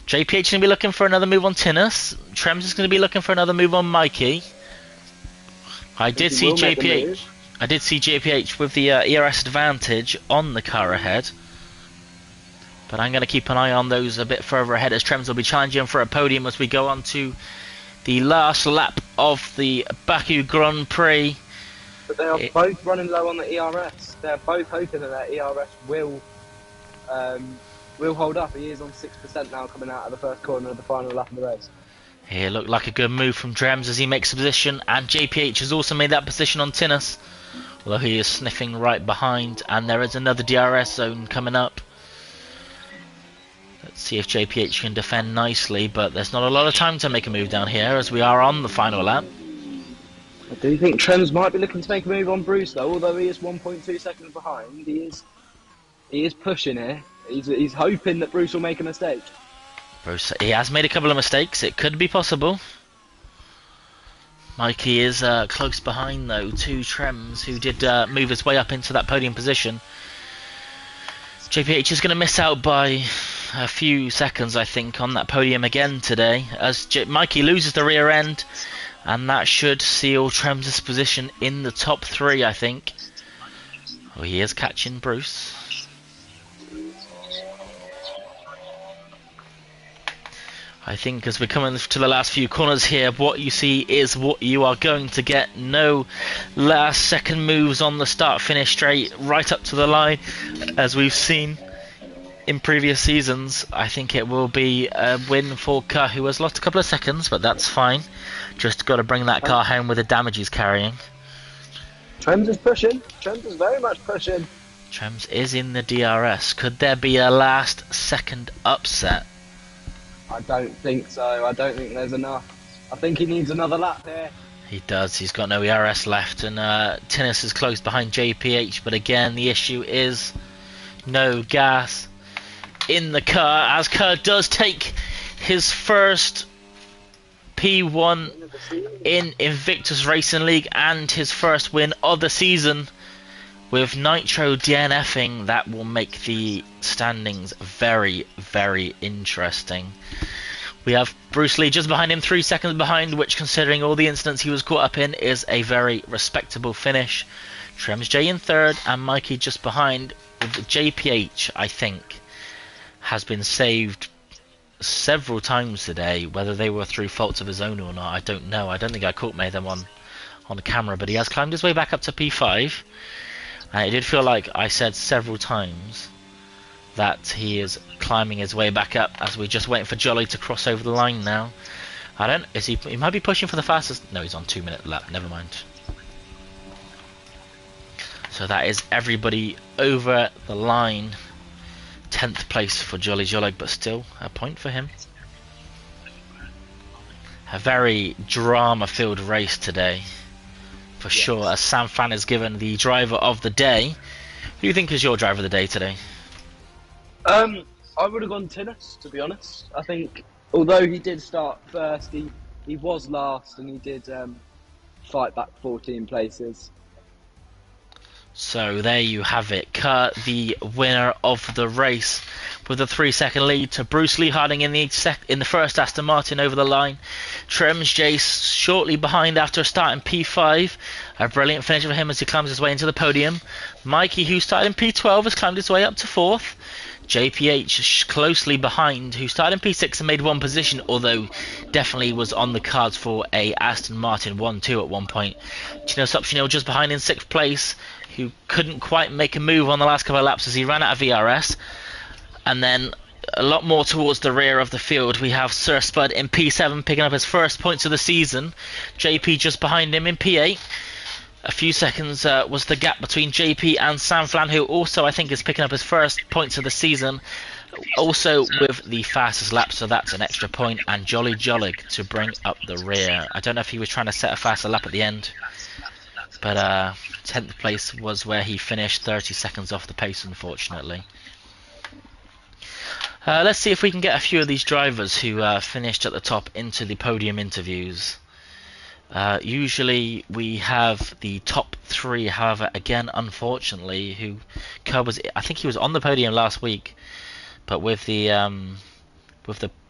JPH is going to be looking for another move on Tinnis. Trems is going to be looking for another move on Mikey. I did see JPH with the ERS advantage on the car ahead. But I'm going to keep an eye on those a bit further ahead, as Trems will be challenging for a podium as we go on to the last lap of the Baku Grand Prix. But they are both running low on the ERS. They're both hoping that their ERS will will hold up. He is on 6% now, coming out of the first corner of the final lap of the race. Here looked like a good move from Drems as he makes a position, and JPH has also made that position on Tinnis, although he is sniffing right behind, and there is another DRS zone coming up. Let's see if JPH can defend nicely, but there's not a lot of time to make a move down here as we are on the final lap. I do think Trems might be looking to make a move on Bruce though, although he is 1.2 seconds behind. He is pushing here. He's hoping that Bruce will make a mistake. Bruce, he has made a couple of mistakes. It could be possible. Mikey is close behind though to Trems, who did move his way up into that podium position. JPH is going to miss out by a few seconds, I think, on that podium again today, as Mikey loses the rear end, and that should seal Trems' position in the top 3, I think. Oh, he is catching Bruce. I think as we're coming to the last few corners here, what you see is what you are going to get. No last second moves on the start finish straight, right up to the line, as we've seen in previous seasons. I think it will be a win for Kerr, who has lost a couple of seconds, but that's fine. Just got to bring that car home with the damage he's carrying. Trems is pushing. Trems is very much pushing. Trems is in the DRS. Could there be a last second upset? I don't think so. I don't think there's enough. I think he needs another lap here. He does. He's got no ERS left, and Tinnis is close behind JPH, but again the issue is no gas in the car, as Kerr does take his first P1 in Invictus Racing League and his first win of the season. With Nitro DNFing, that will make the standings very, very interesting. We have Bruce Lee just behind him, 3 seconds behind, which, considering all the incidents he was caught up in, is a very respectable finish. Trems J in third, and Mikey just behind, with JPH, I think, has been saved several times today. Whether they were through faults of his own or not, I don't know. I don't think I caught many of them on the camera, but he has climbed his way back up to P5. And it did feel like I said several times that he is climbing his way back up, as we're just waiting for Jolly to cross over the line now. He might be pushing for the fastest. No, he's on 2-minute lap, never mind. So that is everybody over the line. 10th place for Jolly Jolig, but still a point for him. A very drama-filled race today, for sure, as Sam Fan is given the driver of the day. Who do you think is your driver of the day today? I would have gone Tinnis, to be honest. I think, although he did start first, he was last, and he did fight back 14 places. So there you have it. Kurt, the winner of the race, with a 3-second lead to Bruce Lee Harding in the first Aston Martin over the line. Trems Jace shortly behind after starting P5. A brilliant finish for him as he climbs his way into the podium. Mikey, who started in P12, has climbed his way up to 4th. JPH closely behind, who started in P6 and made one position, although definitely was on the cards for a Aston Martin 1-2 at one point. Chino Supchinil just behind in 6th place, who couldn't quite make a move on the last couple of laps as he ran out of VRS. And then a lot more towards the rear of the field, we have Sir Spud in P7 picking up his first points of the season. JP just behind him in P8. A few seconds was the gap between JP and Sam Flan, who also I think is picking up his first points of the season, also with the fastest lap, so that's an extra point. And Jolly Jolig to bring up the rear. I don't know if he was trying to set a faster lap at the end, but 10th place was where he finished, 30 seconds off the pace, unfortunately. Let's see if we can get a few of these drivers who finished at the top into the podium interviews. Usually we have the top 3, however, again, unfortunately, who I think he was on the podium last week, but with the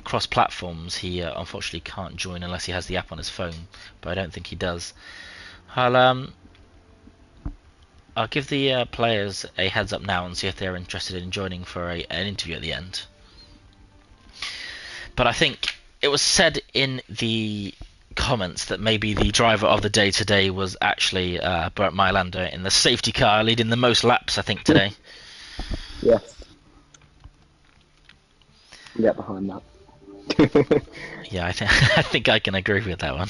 cross platforms, he unfortunately can't join unless he has the app on his phone, but I don't think he does. I'll give the players a heads up now and see if they're interested in joining for an interview at the end. But I think it was said in the comments that maybe the driver of the day today was actually Bert Mylander in the safety car, leading the most laps, I think, today. Yes. get behind that. Yeah, I think I can agree with that one.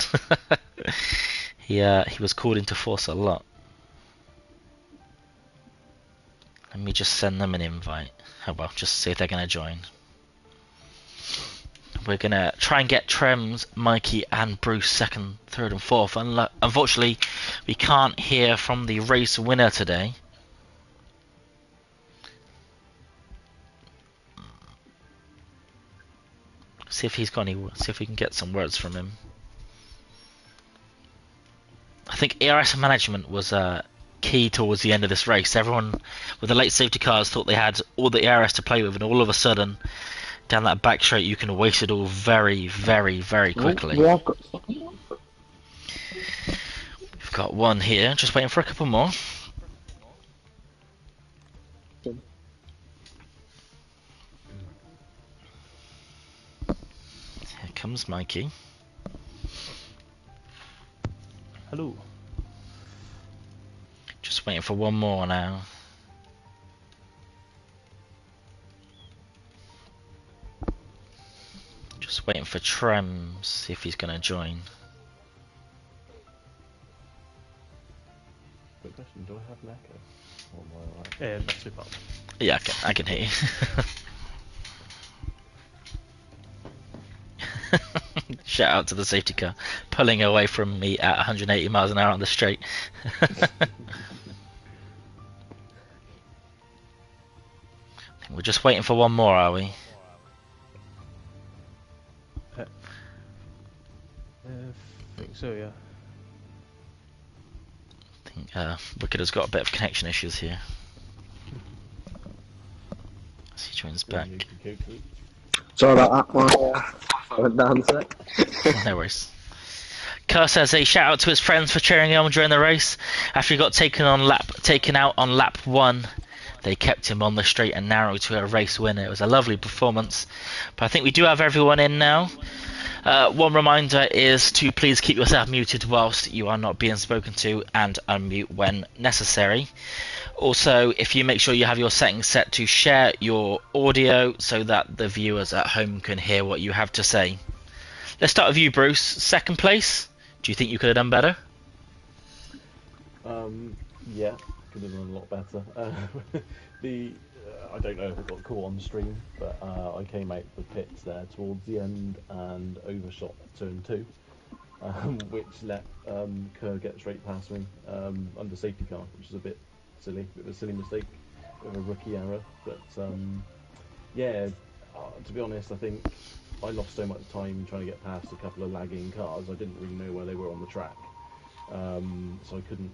He was called into force a lot. Let me just send them an invite. Oh well, just see if they're gonna join. We're gonna try and get Trems, Mikey, and Bruce second, third, and fourth. Unfortunately, we can't hear from the race winner today. See if he's got any. See if we can get some words from him. I think ERS management was key towards the end of this race. Everyone with the late safety cars thought they had all the ERS to play with, and all of a sudden, down that back straight, you can waste it all very, very, very quickly. Yeah, I've got We've got one here, just waiting for a couple more. Here comes Mikey. Hello. Just waiting for one more now. Just waiting for Trems, see if he's going to join. Quick question, do I have an echo? Or am I alright? Yeah, not too bad. Yeah, I can hear you. Shout out to the safety car, pulling away from me at 180 miles an hour on the straight. We're just waiting for one more, are we? I think so, yeah. I think Wicked has got a bit of connection issues here. As he joins back. Sorry about that. I went down a sec. No worries. Kerr says a shout out to his friends for cheering him on during the race. After he got taken out on lap 1, they kept him on the straight and narrow to a race winner. It was a lovely performance. But I think we do have everyone in now. One reminder is to please keep yourself muted whilst you are not being spoken to, and unmute when necessary. Also, if you make sure you have your settings set to share your audio so that the viewers at home can hear what you have to say. Let's start with you, Bruce. Second place. Do you think you could have done better? Yeah, could have done a lot better. I don't know if it got caught on stream, but I came out the pits there towards the end and overshot turn 2, which let Kerr get straight past me under safety car, which is a bit silly, bit of a silly mistake, bit of a rookie error. But yeah, to be honest, I think I lost so much time trying to get past a couple of lagging cars. I didn't really know where they were on the track, so I couldn't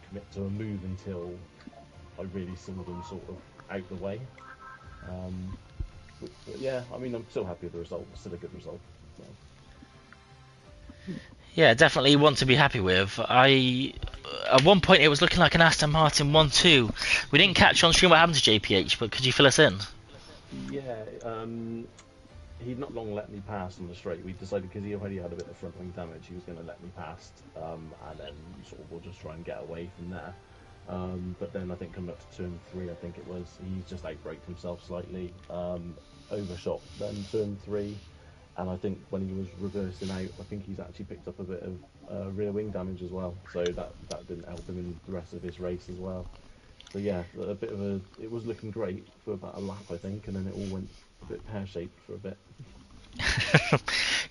commit to a move until I really saw them sort of out the way. But yeah, I mean, I'm still happy with the result. It's still a good result. So. Yeah, definitely one to be happy with. At one point it was looking like an Aston Martin 1-2. We didn't catch on stream what happened to JPH, but could you fill us in? Yeah, he'd not long let me pass on the straight. We decided, because he already had a bit of front wing damage, he was going to let me past, and then sort of we'll just try and get away from there. But then I think coming up to turn 3, I think it was, he just outbraked himself slightly, overshot then turn 3, and I think when he was reversing out, I think he's actually picked up a bit of rear wing damage as well, so that didn't help him in the rest of his race as well. So yeah, it was looking great for about a lap, I think, and then it all went a bit pear-shaped for a bit.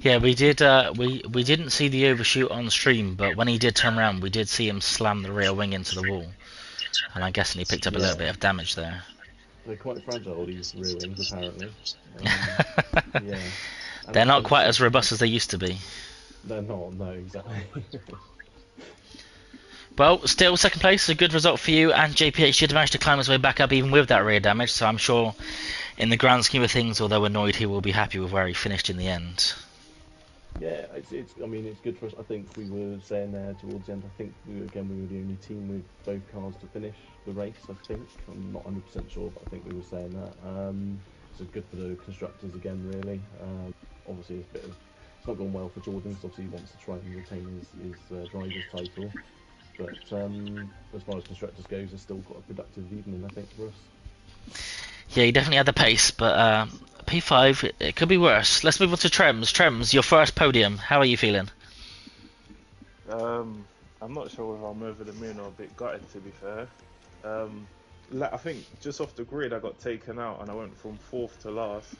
Yeah, we did. We didn't see the overshoot on stream, but when he did turn around, we did see him slam the rear wing into the wall, and I'm guessing he picked up a little bit of damage there. They're quite fragile, these rear wings, apparently. Yeah. They're not quite as robust as they used to be. They're not, no, exactly. Well, still second place is a good result for you, and JPH did manage to climb his way back up even with that rear damage, so I'm sure in the grand scheme of things, although annoyed, he will be happy with where he finished in the end. Yeah, I mean, it's good for us. I think we were saying there towards the end, I think we were the only team with both cars to finish the race, I think. I'm not 100% sure, but I think we were saying that. So good for the constructors again, really. Obviously, it's not gone well for Jordan, because obviously he wants to try and retain his driver's title. But as far as constructors goes, it's still got a productive evening, I think, for us. Yeah, he definitely had the pace, but P5, it could be worse. Let's move on to Trems. Trems, your first podium. How are you feeling? I'm not sure whether I'm over the moon or a bit gutted, to be fair. I think just off the grid I got taken out and I went from 4th to last.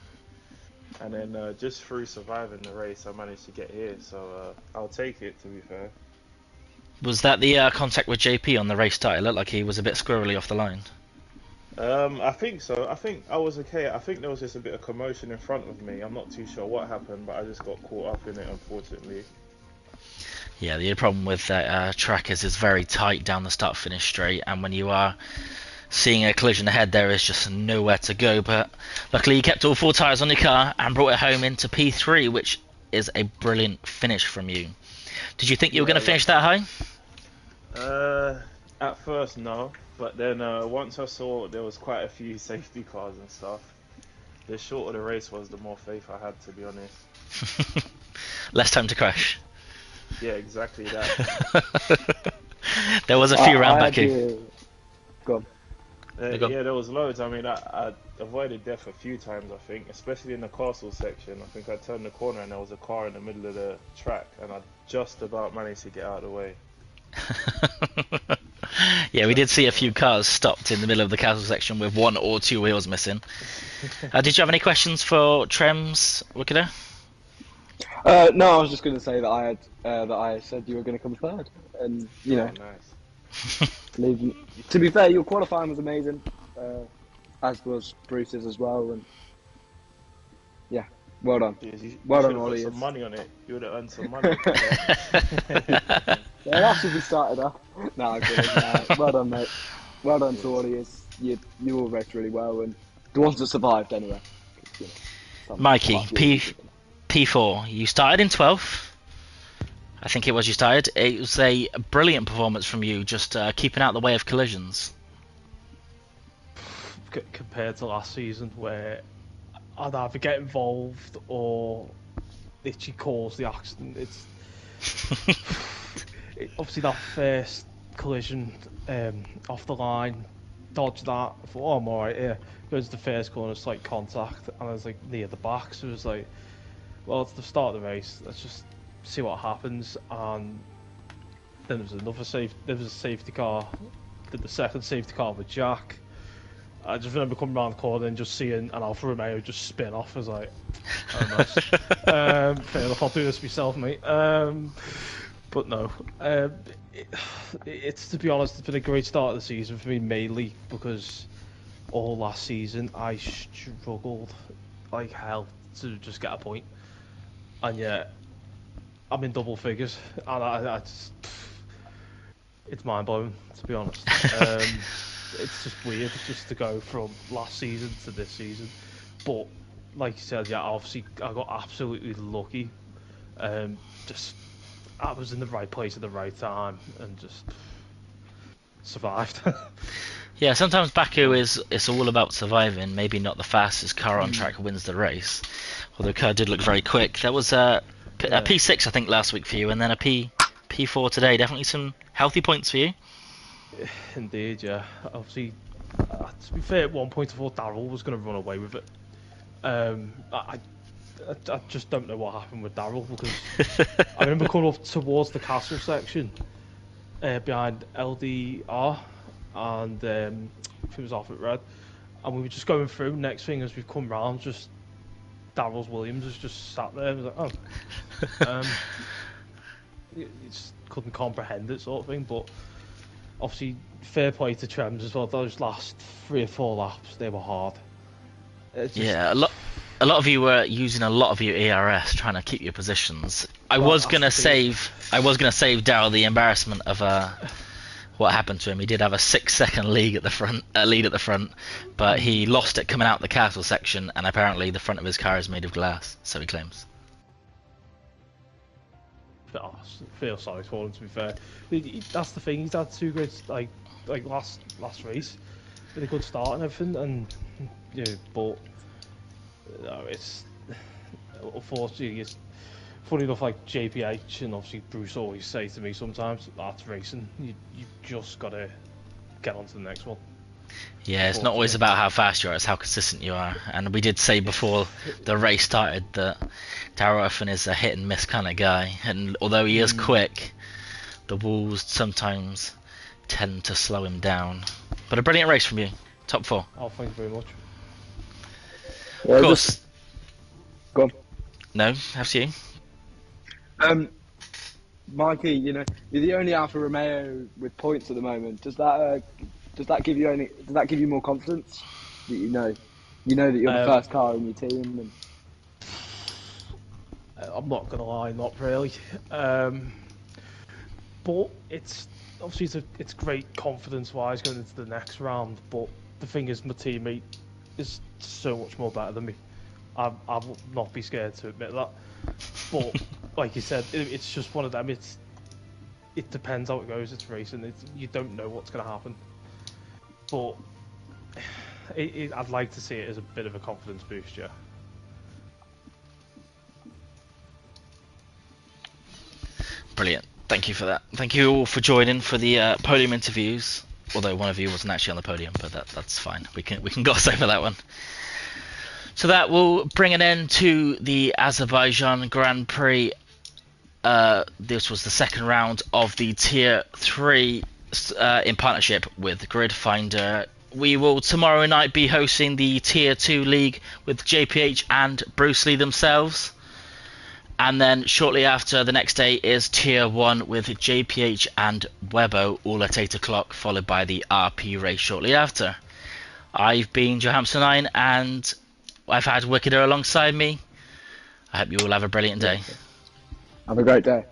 And then just through surviving the race I managed to get here, so I'll take it, to be fair. Was that the contact with JP on the race start? It looked like he was a bit squirrely off the line. I think so. I think I was okay. I think there was just a bit of commotion in front of me. I'm not too sure what happened, but I just got caught up in it, unfortunately. Yeah, the problem with that track is it's very tight down the start-finish straight, and when you are seeing a collision ahead, there is just nowhere to go. But luckily, you kept all 4 tyres on your car and brought it home into P3, which is a brilliant finish from you. Did you think you were going to finish that high? At first, no. But then once I saw there was quite a few safety cars and stuff, the shorter the race was, the more faith I had, to be honest. Less time to crash. Yeah, exactly that. There was a few round back here. Go on. Yeah, there was loads. I mean, I avoided death a few times, I think, especially in the castle section. I think I turned the corner and there was a car in the middle of the track, and I just about managed to get out of the way. Yeah, we did see a few cars stopped in the middle of the castle section with 1 or 2 wheels missing. Did you have any questions for Trems, Wickeder? No, I was just going to say that I said you were going to come third, and you know. Nice. To be fair, your qualifying was amazing, as was Bruce's as well, and yeah, well done. Well done, Ollie. Some money on it. You would have earned some money. Yeah, that's if we started off. No, I'm kidding. Well done, mate. Well done to Ollie. You all raced really well, and the ones that survived anyway. You know, Mikey, P4. You started in 12th. I think it was you started. It was a brilliant performance from you, just keeping out the way of collisions. Compared to last season, where I'd either get involved or literally cause the accident. Obviously that first collision off the line, dodged that. I thought, oh, I'm alright here. Goes to the first corner, slight contact, and I was like near the back, so it was like, well, it's the start of the race. Let's just see what happens. And then there was a safety car. Did the second safety car with Jack. I just remember coming around the corner and just seeing an Alfa Romeo just spin off. I was like, oh, nice. Fair enough, I'll do this myself, mate. But no, it's, to be honest, it's been a great start of the season for me, mainly because all last season I struggled like hell to just get a point, and yet I'm in double figures, and I just, it's mind blowing, to be honest. It's just weird just to go from last season to this season, but like you said, yeah, obviously I got absolutely lucky. Just I was in the right place at the right time and just survived. Yeah, sometimes Baku it's all about surviving. Maybe not the fastest car on track wins the race, although the car did look very quick. There was a P6 I think last week for you, and then a P4 today. Definitely some healthy points for you. Indeed, yeah. Obviously, to be fair, at one point I thought Darryl was going to run away with it. I just don't know what happened with Darryl, because I remember coming up towards the castle section behind LDR, and I think it was off at red, and we were just going through. Next thing, as we've come round, just Darryl's Williams was just sat there. I was like, oh. You just couldn't comprehend it, sort of thing. But obviously, fair play to Trems as well. Those last 3 or 4 laps, they were hard. Yeah, a lot of you were using a lot of your ERS trying to keep your positions. I was gonna save Darryl the embarrassment of what happened to him. He did have a 6-second lead at the front, but he lost it coming out the castle section, and apparently the front of his car is made of glass, so he claims. I feel sorry for him, to be fair. That's the thing. He's had 2 great like last race, with a good start and everything, and yeah, but no, it's unfortunately, it's funny enough, like JPH and obviously Bruce always say to me sometimes, that's racing, you just gotta get on to the next one. Yeah, it's not always about how fast you are, it's how consistent you are. And we did say before the race started that Darryl often is a hit and miss kind of guy. And although he is quick, the walls sometimes tend to slow him down. But a brilliant race from you. Top 4. Oh, thank you very much. Of course. Go on. No, have you? Mikey, you know, you're the only Alfa Romeo with points at the moment. Does that give you more confidence that you know that you're the first car in your team? And... I'm not gonna lie, not really. But it's obviously it's great confidence-wise going into the next round. But the thing is, my teammate is so much more better than me. I will not be scared to admit that. But like you said, it's just one of them. It depends how it goes. It's racing. You don't know what's going to happen. But I'd like to see it as a bit of a confidence boost, yeah. Brilliant. Thank you for that. Thank you all for joining for the podium interviews. Although one of you wasn't actually on the podium, but that's fine. We can gloss over that one. So that will bring an end to the Azerbaijan Grand Prix. This was the second round of the Tier 3 in partnership with Grid Finder. We will tomorrow night be hosting the Tier 2 League with JPH and Bruce Lee themselves. And then shortly after, the next day is Tier 1 with JPH and Webbo, all at 8 o'clock, followed by the RP race shortly after. I've been Johamson9 and I've had Wickeder alongside me. I hope you all have a brilliant day. Have a great day.